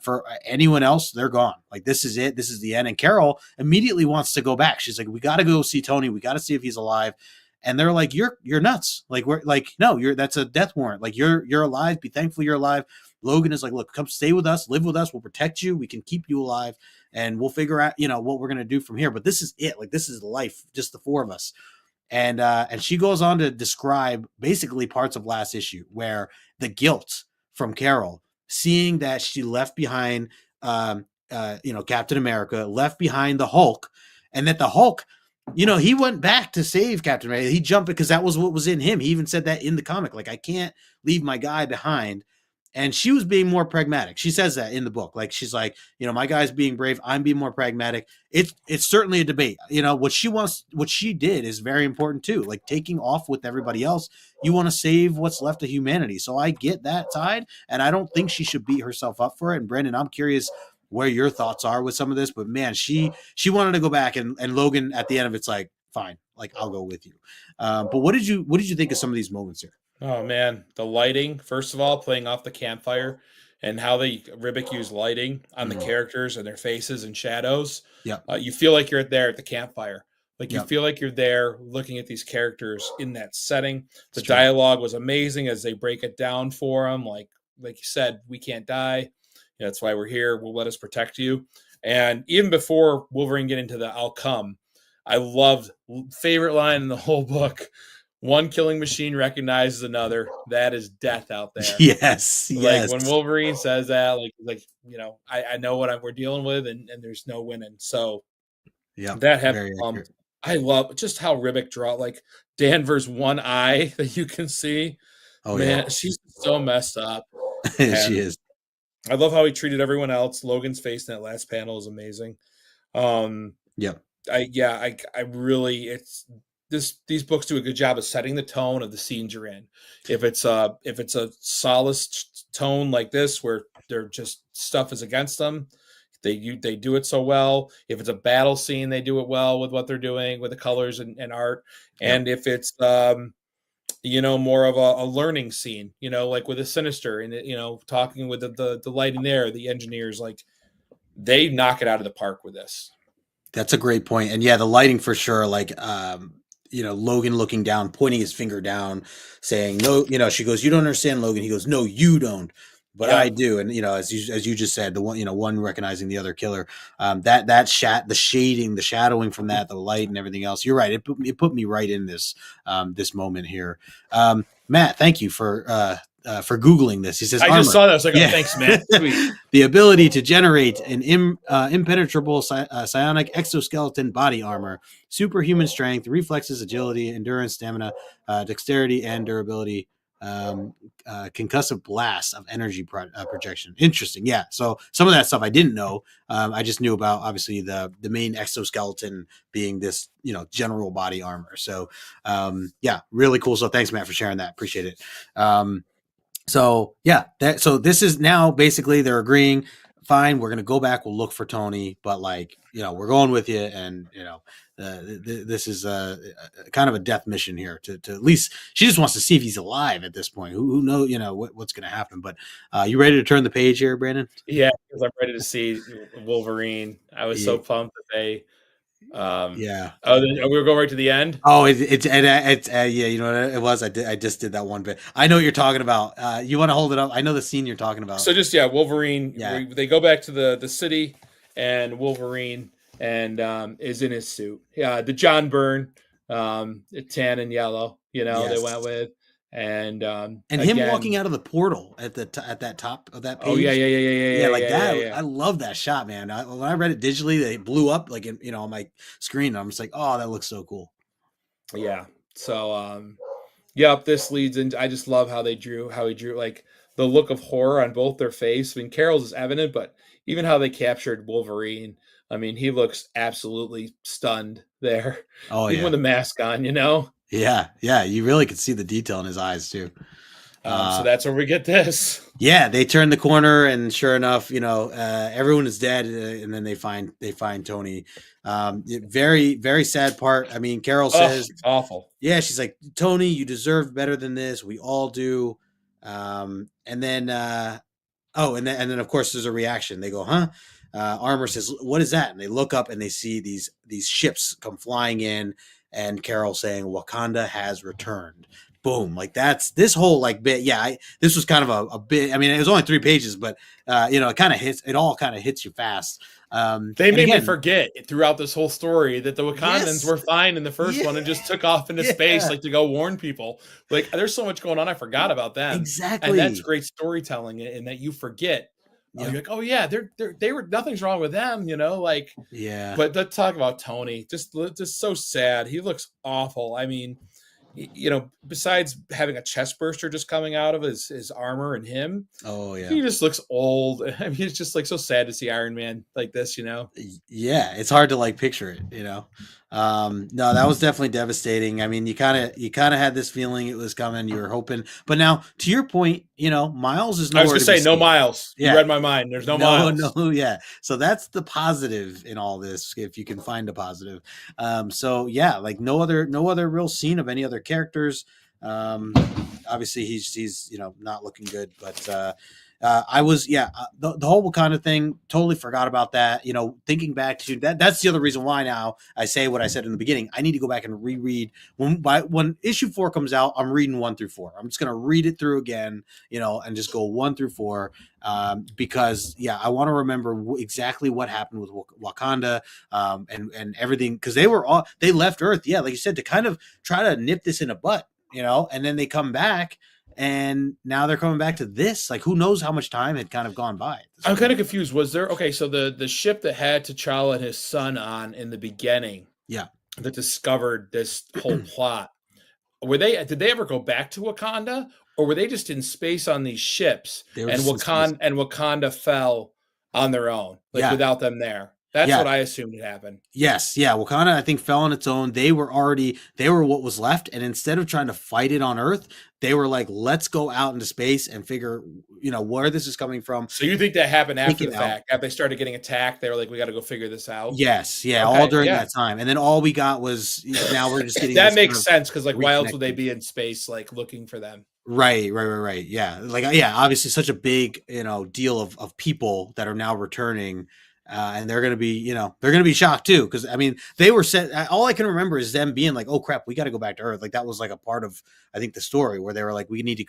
for anyone else, they're gone. Like, this is it. This is the end. And Carol immediately wants to go back. She's like, we got to go see Tony. We got to see if he's alive. And they're like, you're nuts. Like, we're like, no, that's a death warrant. Like, you're alive. Be thankful you're alive. Logan is like, look, come stay with us, live with us. We'll protect you. We can keep you alive, and we'll figure out, what we're going to do from here. But this is it. Like, this is life, just the four of us. And she goes on to describe basically parts of last issue where the guilt from Carol, seeing that she left behind, Captain America, left behind the Hulk, and that the Hulk, he went back to save Captain America. He jumped because that was what was in him. He even said that in the comic, like, I can't leave my guy behind. And she was being more pragmatic. She says that in the book. Like, she's like, my guy's being brave. I'm being more pragmatic. It's certainly a debate. What she did is very important too. Like, taking off with everybody else, you want to save what's left of humanity. So I get that side, and I don't think she should beat herself up for it. And Brendan, I'm curious where your thoughts are with some of this, but man, she wanted to go back, and Logan at the end of it's like, fine, like, I'll go with you. But what did you think of some of these moments here? Oh man, the lighting, first of all, playing off the campfire. and how Ribic used lighting on the characters and their faces and shadows. Yep. You feel like you're there at the campfire. Like you Yep. feel like you're there looking at these characters in that setting. The It's true. dialogue was amazing as they break it down for them. Like you said, we can't die. That's why we're here. We'll let us protect you. And even before Wolverine get into the I'll come, I loved favorite line in the whole book. One killing machine recognizes another. That is death out there. Yes. Like Yes. when Wolverine says that, I know what we're dealing with, and there's no winning. So yeah, that had I love just how Ribic draw like Danvers' one eye that you can see. Oh man, yeah. She's so messed up. She is. I love how he treated everyone else. Logan's face in that last panel is amazing. Yep. I really these books do a good job of setting the tone of the scenes you're in. If it's a solace tone like this where they're just stuff is against them, they do it so well. If it's a battle scene, they do it well with what they're doing with the colors and art. And if it's more of a learning scene, like with a Sinister and talking with the lighting there, the engineers, like they knock it out of the park with this. That's a great point. And yeah, the lighting for sure, like Logan looking down, pointing his finger down, saying, no, she goes, you don't understand, Logan. He goes, no, you don't. But I do. And, as you just said, the one recognizing the other killer, the shading, the shadowing from that, the light and everything else. You're right. It put me right in this moment here. Matt, thank you for Googling this. He says, I just saw that. I was like, oh, thanks, Matt. Sweet. The ability to generate an impenetrable psionic exoskeleton body armor, superhuman strength, reflexes, agility, endurance, stamina, dexterity, and durability. Concussive blast of energy projection. Interesting. Yeah. So some of that stuff I didn't know. I just knew about obviously the main exoskeleton being this, general body armor. So yeah, really cool. So thanks, Matt, for sharing that. Appreciate it. So yeah, so this is now basically they're agreeing. Fine, we're gonna go back. We'll look for Tony, but we're going with you, and this is a kind of a death mission here. To at least she just wants to see if he's alive at this point. Who knows? What's gonna happen. But you ready to turn the page here, Brandon? Yeah, because I'm ready to see Wolverine. I was so pumped that they. Yeah. Oh, we'll go right to the end. Oh, it's yeah. You know what it was? I just did that one bit. I know what you're talking about. You want to hold it up? I know the scene you're talking about. So just Wolverine. Yeah. They go back to the city, and Wolverine is in his suit. Yeah, the John Byrne, tan and yellow. They went with. And him walking out of the portal at that top of that page. Oh yeah, like that. Yeah. I love that shot, man. When I read it digitally, they blew up like on my screen. I'm just like, oh, that looks so cool. Yeah. So this leads into. I just love how he drew like the look of horror on both their face. I mean, Carol's is evident, but even how they captured Wolverine. I mean, he looks absolutely stunned there. Oh even with the mask on, Yeah, you really could see the detail in his eyes too. So that's where we get this. Yeah, they turn the corner, and sure enough, everyone is dead, and then they find Tony. Very, very sad part. I mean, Carol says, "Awful." Yeah, she's like, Tony, you deserve better than this. We all do. And then of course, there's a reaction. They go, "Huh?" Armor says, "What is that?" And they look up and they see these ships come flying in. And Carol saying Wakanda has returned. Boom. Like that's this whole bit. Yeah. This was kind of a bit. I mean, it was only 3 pages, but it kind of hits. It all kind of hits you fast. They made me forget throughout this whole story that the Wakandans were fine in the first one and just took off into space to go warn people. Like there's so much going on. I forgot about them. Exactly. And that's great storytelling in that you forget. You're like, oh yeah, they were nothing's wrong with them, Yeah. But let's talk about Tony. Just so sad. He looks awful. I mean, besides having a chest burster just coming out of his armor and him, oh yeah, he just looks old. I mean, it's just so sad to see Iron Man like this. Yeah, it's hard to picture it. No, that was definitely devastating. I mean, you kind of had this feeling it was coming. You were hoping, but now to your point, Miles is nowhere. I was going to say no Miles. You read my mind. There's no Miles. No, yeah. So that's the positive in all this, if you can find a positive. So yeah, no other real scene of any other characters. Obviously he's not looking good, but I was, the whole Wakanda thing, totally forgot about that. Thinking back to that, that's the other reason why now I say what I said in the beginning. I need to go back and reread when issue 4 comes out. I'm reading 1 through 4. I'm just gonna read it through again, and just go 1 through 4, because I want to remember exactly what happened with Wakanda, and everything, because they left Earth, like you said, to kind of try to nip this in the butt, and then they come back. And now they're coming back to this. Like, who knows how much time had kind of gone by. I'm kind of confused. Was there so the ship that had T'Challa and his son on in the beginning, that discovered this whole plot? Did they ever go back to Wakanda, or were they just in space on these ships, and Wakanda fell on their own, without them there? That's what I assumed had happened. Yes, Wakanda, I think, fell on its own. They were what was left, and instead of trying to fight it on Earth, they were like, let's go out into space and figure, where this is coming from. So you think that happened after the fact? After they started getting attacked, they were like, we got to go figure this out? Yes, all during that time. And then all we got was, now we're just getting that makes sense, because why else would they be in space, looking for them? Right. Yeah. Obviously such a big, deal of people that are now returning. And they're going to be shocked too. Cause I mean, they were set. All I can remember is them being like, oh crap, we got to go back to Earth. Like that was like a part of, I think, the story where they were like, we need to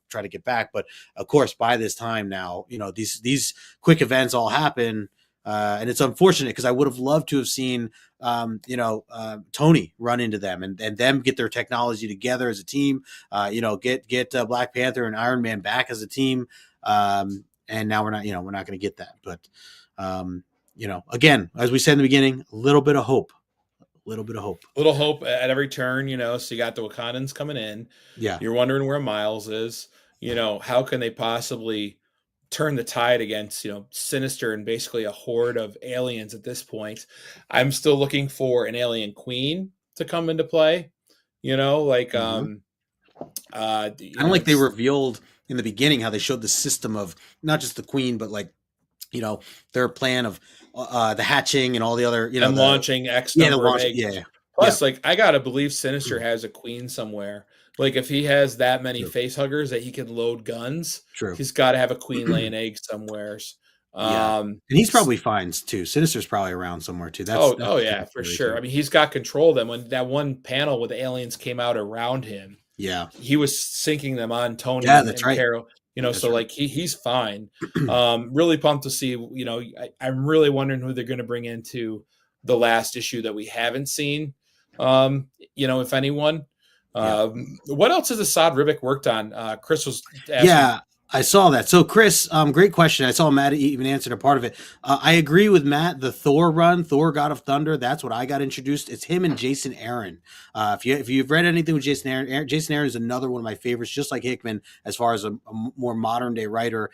try to get back. But of course, by this time now, these quick events all happen. And it's unfortunate, because I would have loved to have seen, Tony run into them and them get their technology together as a team, get Black Panther and Iron Man back as a team. And now we're not going to get that, but, again, as we said in the beginning, a little bit of hope at every turn, so you got the Wakandans coming in. Yeah. You're wondering where Miles is, how can they possibly turn the tide against, Sinister and basically a horde of aliens at this point. I'm still looking for an alien queen to come into play, kind of like they revealed in the beginning how they showed the system of not just the queen, but their plan of the hatching and all the other, and launching X number of eggs. Plus, I gotta believe Sinister has a queen somewhere. If he has that many face huggers that he can load guns, he's got to have a queen laying eggs somewhere. And he's probably fine too. Sinister's probably around somewhere too. That's for sure. Too. I mean, he's got control of them. When that one panel with the aliens came out around him, he was sinking them on Tony and Carol. He's fine. Really pumped to see. I'm really wondering who they're going to bring into the last issue that we haven't seen. If anyone. What else has Esad Ribic worked on? Chris was asking. I saw that. So Chris, great question. I saw Matt even answered a part of it. I agree with Matt. The Thor run, Thor God of Thunder, that's what I got introduced. It's him and Jason Aaron. If you've read anything with Jason Aaron is another one of my favorites, just like Hickman, as far as a more modern day writer.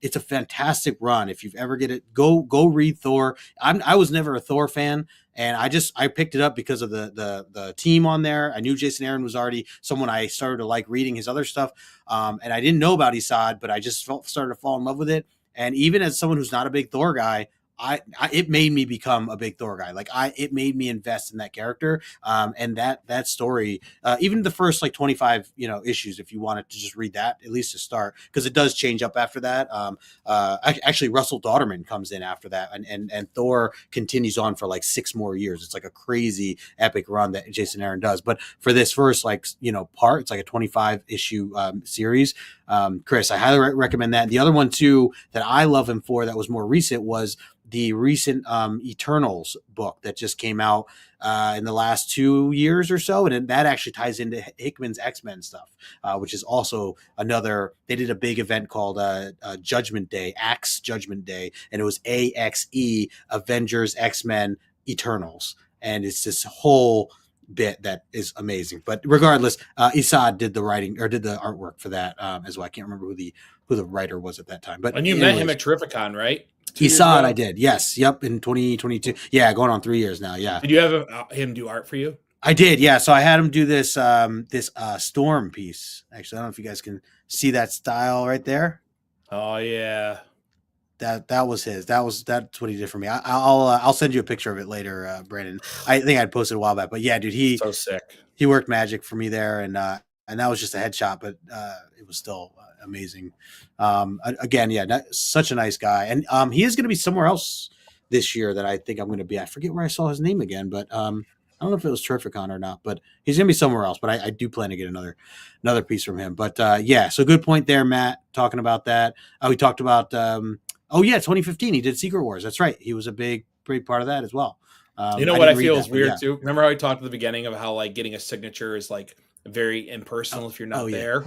It's a fantastic run. If you've ever get it, go read Thor. I was never a Thor fan. And I picked it up because of the team on there. I knew Jason Aaron was already someone I started to like reading his other stuff. And I didn't know about Esad, but I just started to fall in love with it. And even as someone who's not a big Thor guy, it made me become a big Thor guy. It made me invest in that character. And that story, even the first 25, issues, if you wanted to just read that, at least to start, because it does change up after that. Actually Russell Dauterman comes in after that, and Thor continues on for 6 more years. It's a crazy epic run that Jason Aaron does. But for this first, part, it's a 25 issue, series. Chris, I highly recommend that. The other one too, that I love him for, that was more recent, was the recent Eternals book that just came out in the last 2 years or so. And that actually ties into Hickman's X-Men stuff, which is also another, they did a big event called Judgment Day, Axe Judgment Day. And it was AXE, Avengers, X-Men, Eternals. And it's this whole bit that is amazing. But regardless, Esad did the writing, or did the artwork for that as well. I can't remember who the writer was at that time. But and you met him at Terrificon, right? Esad, I did. Yes. Yep. In 2022. Yeah. Going on 3 years now. Yeah. Did you have him do art for you? I did. Yeah. So I had him do this Storm piece. Actually, I don't know if you guys can see that style right there. Oh yeah. That was his. That's what he did for me. I'll send you a picture of it later, Brandon. I think I'd posted a while back, but yeah, dude, so sick. He worked magic for me there, and and that was just a headshot, but it was still amazing. Again, yeah, such a nice guy, and he is going to be somewhere else this year that I think I'm going to be. I forget where I saw his name again, but I don't know if it was Terrificon or not. But he's going to be somewhere else. But I do plan to get another piece from him. But yeah, so good point there, Matt, talking about that. We talked about 2015. He did Secret Wars. That's right. He was a big part of that as well. You know what I feel is weird too? Remember how I talked at the beginning of how like getting a signature is like very impersonal if you're not there?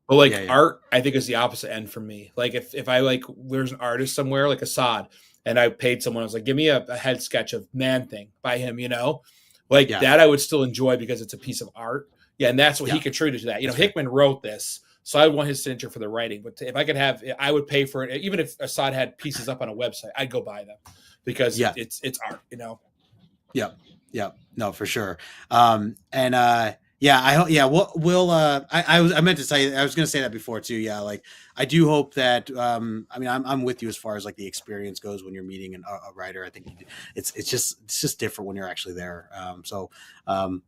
But like art, I think is the opposite end for me. Like if I like there's an artist somewhere like Esad and I paid someone, I was like, give me a head sketch of Man-Thing by him, that I would still enjoy because it's a piece of art. Yeah, and that's what he contributed to that. Hickman wrote this, so I want his signature for the writing. But if I could have, I would pay for it. Even if Esad had pieces up on a website, I'd go buy them because it's art, Yep. No, for sure. I meant to say, I was going to say that before too. Yeah. Like I do hope that, I'm with you as far as like the experience goes when you're meeting a writer. I think it's just different when you're actually there.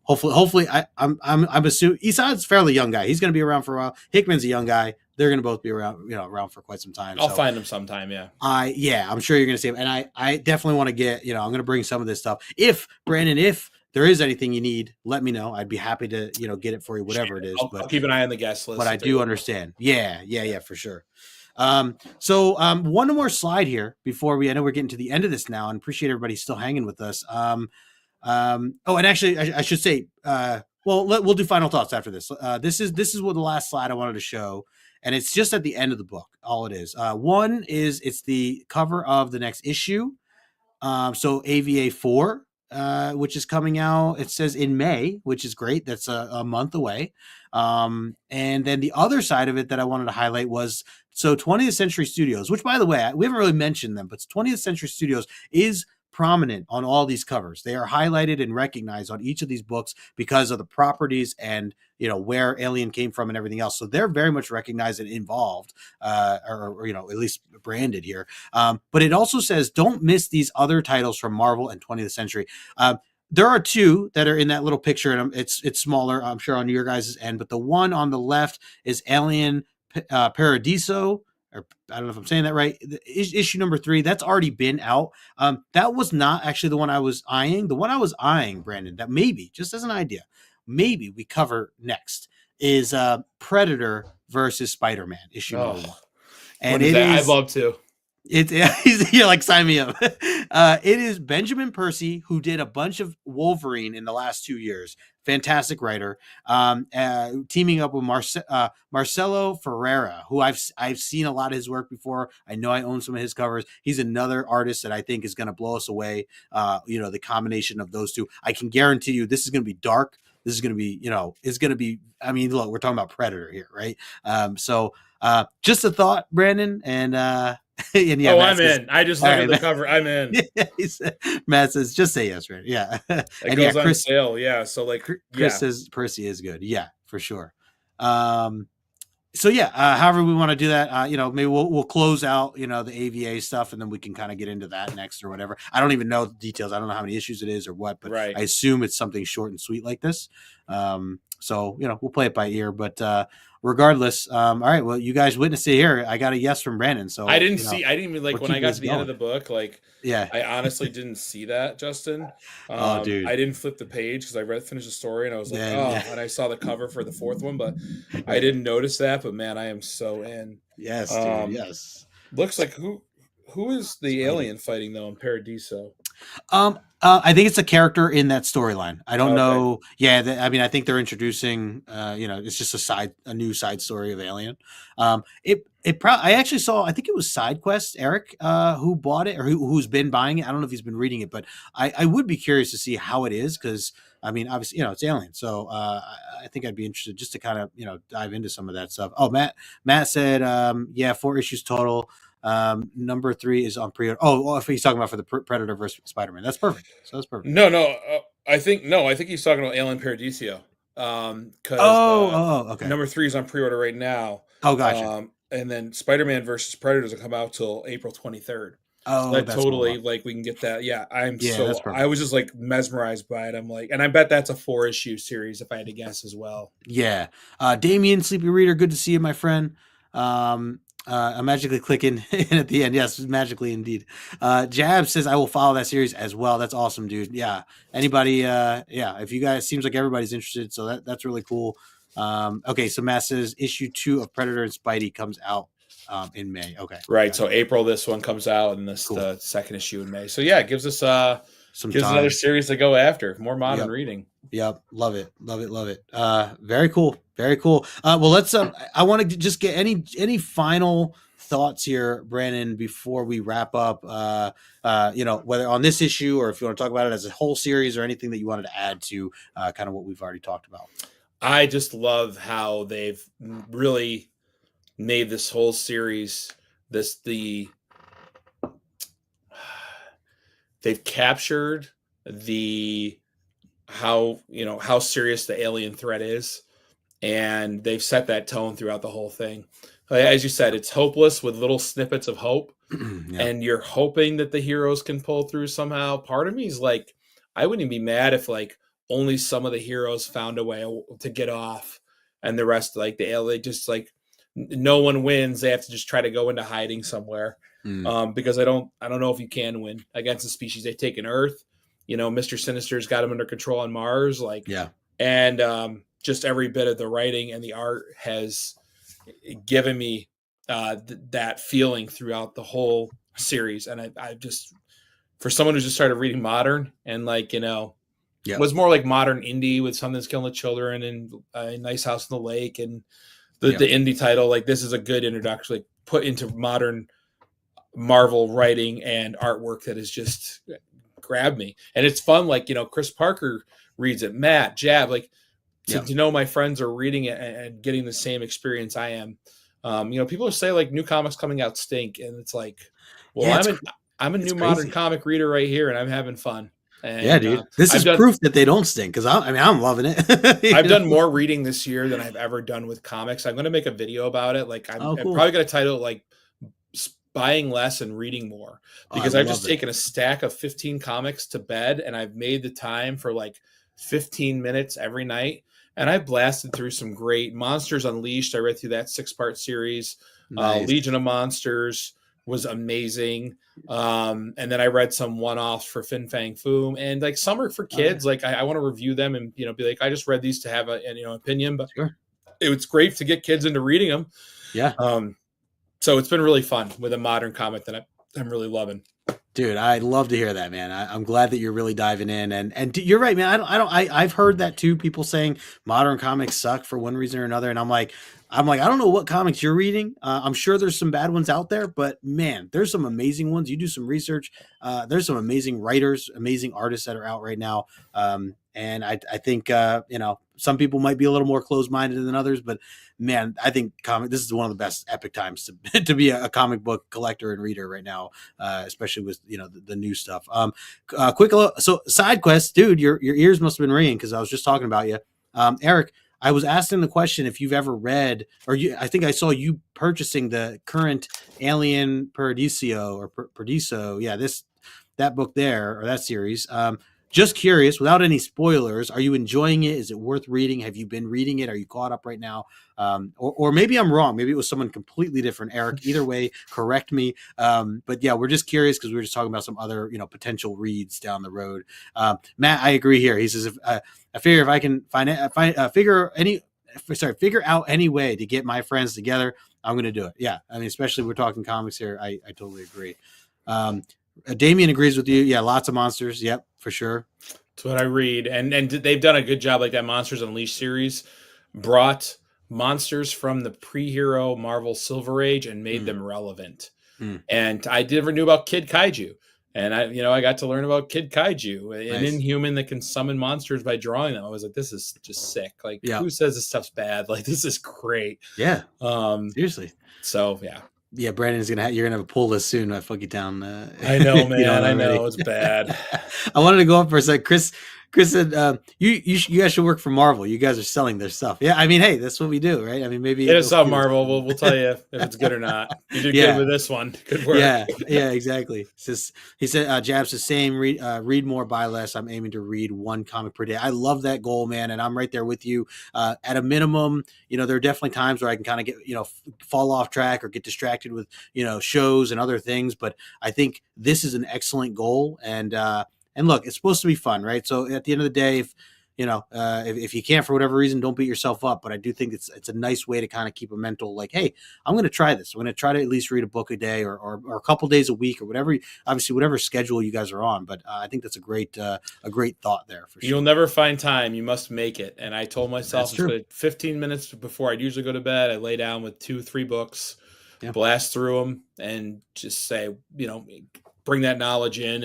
Hopefully I'm assuming Esad's fairly young guy. He's going to be around for a while. Hickman's a young guy. They're going to both be around for quite some time. I'll find them sometime. Yeah. I'm sure you're going to see him. And I definitely want to get, I'm going to bring some of this stuff. If there is anything you need, let me know. I'd be happy to, get it for you, whatever it is. I'll keep an eye on the guest list. But I do understand. Yeah, for sure. So one more slide here before I know we're getting to the end of this now, and appreciate everybody still hanging with us. And actually I should say, we'll do final thoughts after this. This is what the last slide I wanted to show. And it's just at the end of the book. All it is. One is it's the cover of the next issue. So AVA 4, which is coming out, it says in May, which is great. That's a month away. And then the other side of it that I wanted to highlight was, so 20th Century Studios, which by the way, we haven't really mentioned them, but 20th Century Studios is prominent on all these covers. They are highlighted and recognized on each of these books because of the properties and where Alien came from and everything else. So they're very much recognized and involved, or at least branded here. But it also says don't miss these other titles from Marvel and 20th Century. There are two that are in that little picture, and it's smaller, I'm sure, on your guys' end. But the one on the left is Alien Paradiso. Or I don't know if I'm saying that right. Issue number 3, that's already been out. That was not actually the one I was eyeing. The one I was eyeing, Brandon, that maybe, just as an idea, maybe we cover next is Predator versus Spider-Man, issue number 1. And I'd love to. You're like, sign me up. It is Benjamin Percy, who did a bunch of Wolverine in the last 2 years. Fantastic writer. Teaming up with Marcelo Ferreira, who I've seen a lot of his work before. I know I own some of his covers. He's another artist that I think is going to blow us away. The combination of those two. I can guarantee you this is going to be dark. This is going to be, it's going to be, look, we're talking about Predator here, right? Just a thought, Brandon, and and yeah, I'm in. I just look at the cover. I'm in. Matt says, just say yes, right? Yeah. It goes on sale. Yeah. So like Chris says Percy is good. Yeah, for sure. However we want to do that, maybe we'll close out, the AVA stuff, and then we can kind of get into that next or whatever. I don't even know the details. I don't know how many issues it is or what, but I assume it's something short and sweet like this. We'll play it by ear, but regardless, all right, well, you guys witnessed it here. I got a yes from Brandon. So I didn't even like when I got to the end of the book, I honestly didn't see that, Justin. Dude. I didn't flip the page because finished the story and I was like, and I saw the cover for the 4th one, but I didn't notice that. But man, I am so in. Yes, dude, yes. Looks like who is the alien fighting though in Paradiso? I think it's a character in that storyline. I don't know. Yeah, I think they're introducing. It's just a new side story of Alien. I actually saw. I think it was SideQuest Eric who bought it or who's been buying it. I don't know if he's been reading it, but I would be curious to see how it is because obviously it's Alien, so I think I'd be interested just to kind of dive into some of that stuff. Oh, Matt said 4 issues total. Number 3 is on pre-order. If he's talking about for the Predator versus Spider-Man, that's perfect. So that's perfect. No. I think he's talking about Alien Paradiso. Okay. Number 3 is on pre-order right now. Oh, gotcha. And then Spider-Man versus Predator doesn't come out till April 23rd. Oh, That that's what it totally was. like we can get that. Yeah, Yeah, that's I perfect. was just like mesmerized by it. I'm like, and I bet that's a 4-issue series if I had to guess as well. Yeah. Damien, Sleepy Reader, good to see you, my friend. I'm magically clicking in at the end. Yes, magically indeed. Jab says I will follow that series as well. That's awesome, dude. Yeah. Anybody? Yeah. If you guys, seems like everybody's interested, so that's really cool. Okay. So Matt says issue 2 of Predator and Spidey comes out in May. Okay. Right. Gotcha. So April, this one comes out, and this Cool. the second issue in May. So yeah, it Some gives another time. series to go after. More modern Yep. reading. Yep, love it, love it, love it. Very cool, very cool. Well, let's. I want to just get any final thoughts here, Brandon, before we wrap up. Whether on this issue or if you want to talk about it as a whole series or anything that you wanted to add to kind of what we've already talked about. I just love how they've really made this whole series they've captured the how serious the alien threat is, and they've set that tone throughout the whole thing. As you said, it's hopeless with little snippets of hope, Yeah. and you're hoping that the heroes can pull through somehow. Part of me is like, I wouldn't even be mad if like only some of the heroes found a way to get off, and the rest like they just like no one wins. They have to just try to go into hiding somewhere. Because I don't know if you can win against a species they've taken Earth. Mr. Sinister's got him under control on Mars, like, Yeah. and just every bit of the writing and the art has given me that feeling throughout the whole series. And I just, for someone who just started reading modern and like, Yeah. was more like modern indie with Something's Killing the Children and a Nice House on the Lake and the indie title, like this is a good introduction, like put into modern Marvel writing and artwork that has just grabbed me. And it's fun, like, Chris Parker reads it, Matt, Jab, like to know my friends are reading it and getting the same experience I am. People say like new comics coming out stink, and it's like, well, I'm a new modern comic reader right here, and I'm having fun. And, yeah, dude, this is proof that they don't stink because I'm loving it. I've done more reading this year than I've ever done with comics. I'm going to make a video about it. Like I'm probably going to title it like buying less and reading more, because I've just taken a stack of 15 comics to bed and I've made the time for like 15 minutes every night. And I blasted through some great Monsters Unleashed. I read through that 6-part series. Nice. Legion of Monsters was amazing. And then I read some one-offs for Fin Fang Foom, and like some are for kids. Like I want to review them and, be like, I just read these to have an opinion, but it was great to get kids into reading them. Yeah. So it's been really fun with a modern comic that I'm really loving. Dude, I love to hear that, man. I'm glad that you're really diving in, and you're right, man. I've heard that too. People saying modern comics suck for one reason or another, and I'm like, I don't know what comics you're reading. I'm sure there's some bad ones out there, but man, there's some amazing ones. You do some research. There's some amazing writers, amazing artists that are out right now. And I think some people might be a little more closed-minded than others, but man, I think this is one of the best epic times to be a comic book collector and reader right now, especially with the new stuff. So side quest, dude, your ears must have been ringing because I was just talking about you, Eric. I was asking the question if you've ever read, I think I saw you purchasing the current Alien Paradiso Paradiso. Yeah, that book there, or that series. Just curious, without any spoilers, are you enjoying it? Is it worth reading? Have you been reading it? Are you caught up right now? Or maybe I'm wrong. Maybe it was someone completely different. Eric, either way, correct me. But yeah, we're just curious because we were just talking about some other, potential reads down the road. Matt, I agree here. He says, I figure if I can figure out any way to get my friends together, I'm going to do it. Yeah. I mean, especially we're talking comics here. I totally agree. Damien agrees with you. Yeah, lots of monsters. Yep, for sure. That's what I read, and they've done a good job. Like that Monsters Unleashed series brought monsters from the pre-hero Marvel Silver Age and made them relevant. And I never knew about Kid Kaiju, and I got to learn about Kid Kaiju, an inhuman that can summon monsters by drawing them. I was like, this is just sick. Like, who says this stuff's bad? Like, this is great. Yeah. Seriously. So yeah. Yeah, Brandon's you're gonna have a pull list soon. I fuck you down. I know, man. I know it's bad. I wanted to go up for a sec. Chris Chris said, you guys should work for Marvel. You guys are selling their stuff. Yeah, I mean, hey, that's what we do, right? I mean, maybe it is some Marvel. We'll tell you if it's good or not. You did good with this one. Good work. Yeah, exactly. He said, Jab's the same. Read more, buy less. I'm aiming to read one comic per day. I love that goal, man, and I'm right there with you. At a minimum, there are definitely times where I can kind of get, fall off track or get distracted with, shows and other things. But I think this is an excellent goal, and look, it's supposed to be fun, right? So at the end of the day, if you can't for whatever reason, don't beat yourself up. But I do think it's a nice way to kind of keep a mental like, hey, I'm going to try this. I'm going to try to at least read a book a day or a couple days a week or whatever. Obviously, whatever schedule you guys are on. But I think that's a great thought there for sure. You'll never find time. You must make it. And I told myself 15 minutes before I'd usually go to bed, I lay down with 2-3 books, blast through them, and just say, bring that knowledge in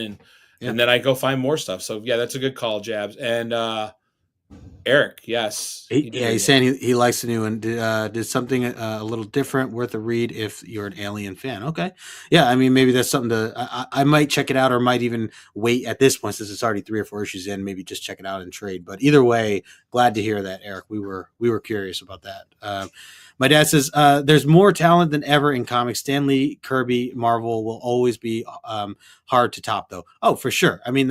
and then I go find more stuff. So yeah, that's a good call, Jabs. And Eric, yes. He's saying he likes the new one. Did something a little different, worth a read if you're an Alien fan. Okay. Yeah, I mean, maybe that's something I might check it out or might even wait at this point since it's already 3 or 4 issues in, maybe just check it out and trade. But either way, glad to hear that, Eric. We were curious about that. My dad says there's more talent than ever in comics. Stan Lee, Kirby, Marvel will always be hard to top, though. Oh, for sure. I mean,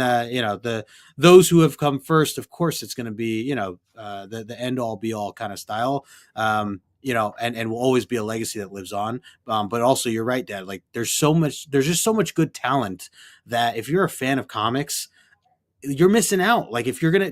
those who have come first, of course, it's going to be the end all be all kind of style. And will always be a legacy that lives on. But also, you're right, Dad. Like, there's just so much good talent that if you're a fan of comics, you're missing out. Like if you're gonna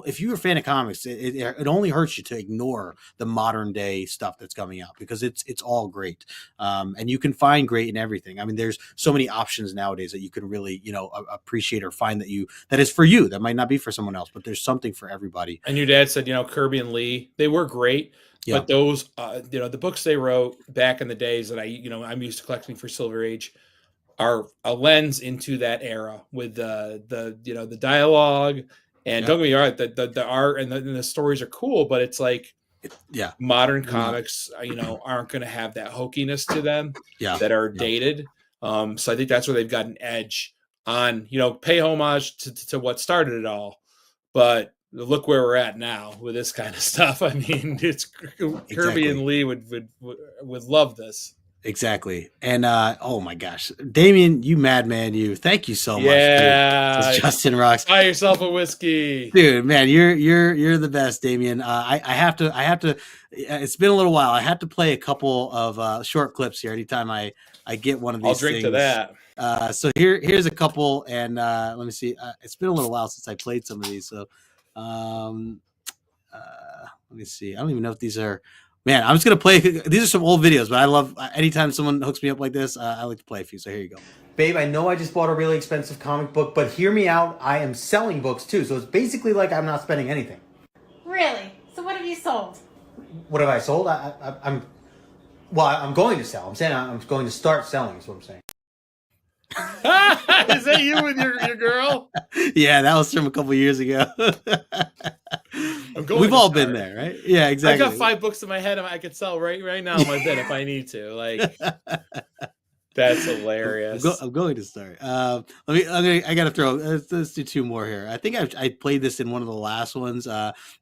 if you're a fan of comics, it only hurts you to ignore the modern day stuff that's coming out because it's all great, and you can find great in everything. I mean, there's so many options nowadays that you can really appreciate or find that is for you. That might not be for someone else, but there's something for everybody. And your dad said, Kirby and Lee, they were great. Yeah. But those, the books they wrote back in the days that I'm used to collecting for Silver Age, are a lens into that era with the dialogue and don't get me wrong, the art and the stories are cool, but it's like modern comics aren't going to have that hokiness to them that are dated. So I think that's where they've got an edge on pay homage to what started it all, but look where we're at now with this kind of stuff. I mean, it's Kirby and Lee would love this. Exactly. And oh my gosh, Damien, you madman, you. Thank you so much. Yeah, Justin rocks. Buy yourself a whiskey, dude. Man, you're the best, Damien. I have to. It's been a little while. I have to play a couple of short clips here. Anytime I get one of these, I'll drink to that. So here's a couple, and let me see. It's been a little while since I played some of these. So let me see. I don't even know if these are. Man, I'm just going to play. These are some old videos, but I love anytime someone hooks me up like this, I like to play a few. So here you go. Babe, I know I just bought a really expensive comic book, but hear me out. I am selling books too. So it's basically like I'm not spending anything. Really? So what have you sold? What have I sold? I'm going to sell. I'm saying I'm going to start selling is what I'm saying. Is that you with your girl? Yeah, that was from a couple years ago. We've all been there, right? Yeah, exactly. I got 5 books in my head I could sell right now in my bed if I need to. Like, that's hilarious. I'm going to start. I got to throw. Let's do 2 more here. I think I played this in one of the last ones.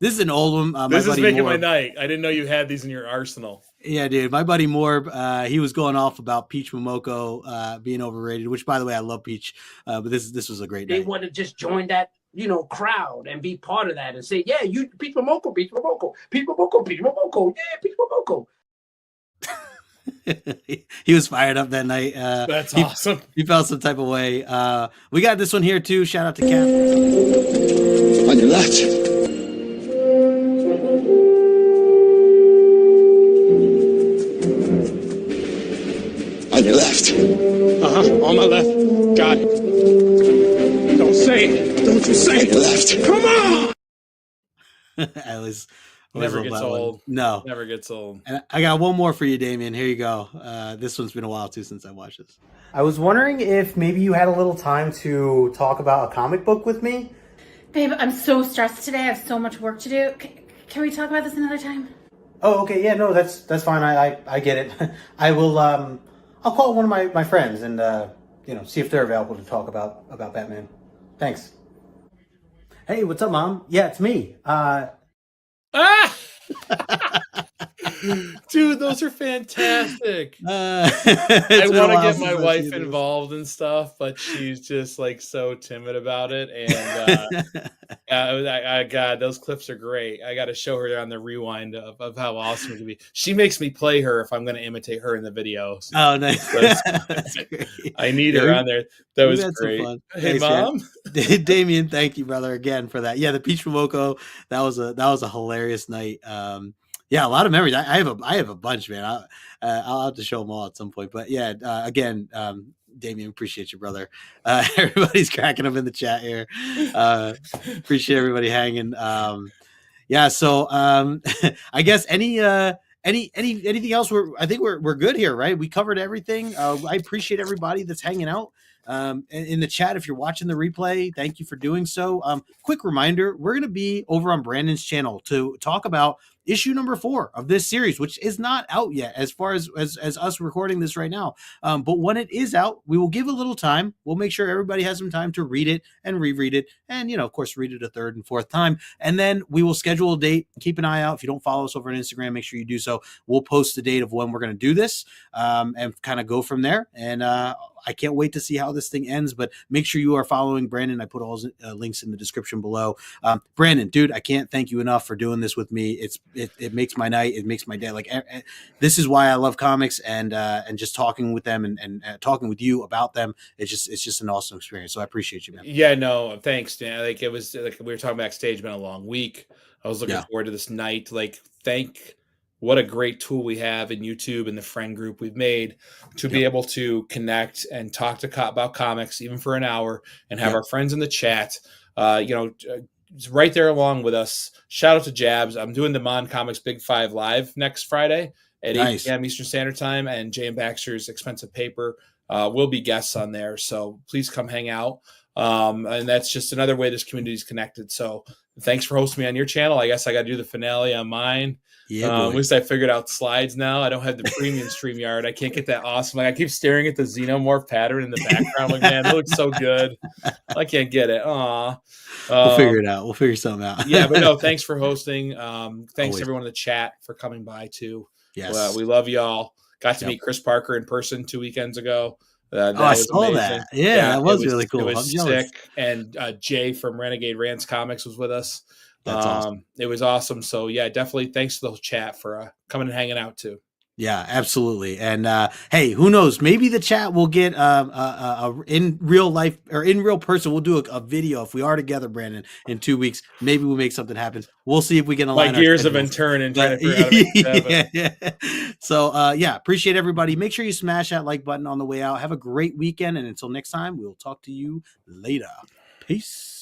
This is an old one. This is making my night. I didn't know you had these in your arsenal. Yeah, dude. My buddy Morb, he was going off about Peach Momoko being overrated. Which, by the way, I love Peach. But this was a great night. They want to just join that crowd and be part of that and say, yeah, you Peach Momoko, Peach Momoko, Peach Momoko, Peach Momoko, yeah, Peach Momoko. He was fired up that night. That's awesome. He felt some type of way. We got this one here too. Shout out to Cap. On your left. On your left. On my left. Got it. Don't say it. Don't you say it. On your left. Come on. I was never gets old. One. No, never gets old. And I got one more for you, Damien. Here you go. This one's been a while too since I watched this. I was wondering if maybe you had a little time to talk about a comic book with me. Babe, I'm so stressed today. I have so much work to do. Can we talk about this another time? Oh, okay. Yeah, no, that's fine. I get it. I will. I'll call one of my friends and see if they're available to talk about Batman. Thanks. Hey, what's up, Mom? Yeah, it's me. Dude, those are fantastic. I It's been a want to while get since my I've wife seen those. involved and stuff, but she's just like so timid about it. And God, those clips are great. I got to show her on the rewind of how awesome it can be. She makes me play her if I'm going to imitate her in the videos. Oh, nice. So That's great. I need Yeah, her on there. That we've was had some great. fun. Hey, Thanks, man. Mom. Damien, thank you, brother, again for that. Yeah, the Peach Momoko, that was a hilarious night. Yeah, a lot of memories. I have a bunch, man. I'll have to show them all at some point. But yeah, again, Damien, appreciate you, brother. Everybody's cracking up in the chat here. Appreciate everybody hanging. Yeah, so I guess anything else? I think we're good here, right? We covered everything. I appreciate everybody that's hanging out in the chat. If you're watching the replay, thank you for doing so. Quick reminder: we're going to be over on Brandon's channel to talk about issue number 4 of this series, which is not out yet as far as us recording this right now. But when it is out, we will give a little time. We'll make sure everybody has some time to read it and reread it, and of course, read it a third and fourth time. And then we will schedule a date. Keep an eye out. If you don't follow us over on Instagram, make sure you do so. We'll post the date of when we're going to do this and kind of go from there. And I can't wait to see how this thing ends, but make sure you are following Brandon. I put all his links in the description below. Brandon, dude, I can't thank you enough for doing this with me. It makes my night. It makes my day. Like this is why I love comics and just talking with them and talking with you about them. It's just an awesome experience. So I appreciate you, man. Yeah, no, thanks, Dan. Like it was like we were talking backstage, been a long week. I was looking forward to this night. Like, what a great tool we have in YouTube and the friend group we've made to be able to connect and talk about comics, even for an hour, and have our friends in the chat, right there along with us. Shout out to Jabs. I'm doing the M.O.N Comics Big 5 live next Friday at 8 p.m. Eastern Standard Time, and Jay and Baxter's Expensive Paper will be guests on there. So please come hang out. And that's just another way this community is connected. So thanks for hosting me on your channel. I guess I got to do the finale on mine. Yeah, at least I figured out slides now. I don't have the premium StreamYard. I can't get that awesome. Like I keep staring at the xenomorph pattern in the background. Like, man, it looks so good. I can't get it. Aw. We'll figure it out. We'll figure something out. Yeah, but no, thanks for hosting. Thanks Always. everyone in the chat for coming by too. Yes. We love y'all. Got to meet Chris Parker in person 2 weekends ago. I saw amazing. that. Yeah, that was really cool. It was sick. And Jay from Renegade Rants Comics was with us. That's awesome. It was awesome. So yeah, definitely thanks to the chat for coming and hanging out too. Yeah, absolutely. And hey, who knows? Maybe the chat will get in real life or in real person. We'll do a video if we are together, Brandon, in 2 weeks. Maybe we'll make something happen. We'll see if we can align. My gears have been turning trying to figure out how to make it happen. So appreciate everybody. Make sure you smash that like button on the way out. Have a great weekend, and until next time, we'll talk to you later. Peace.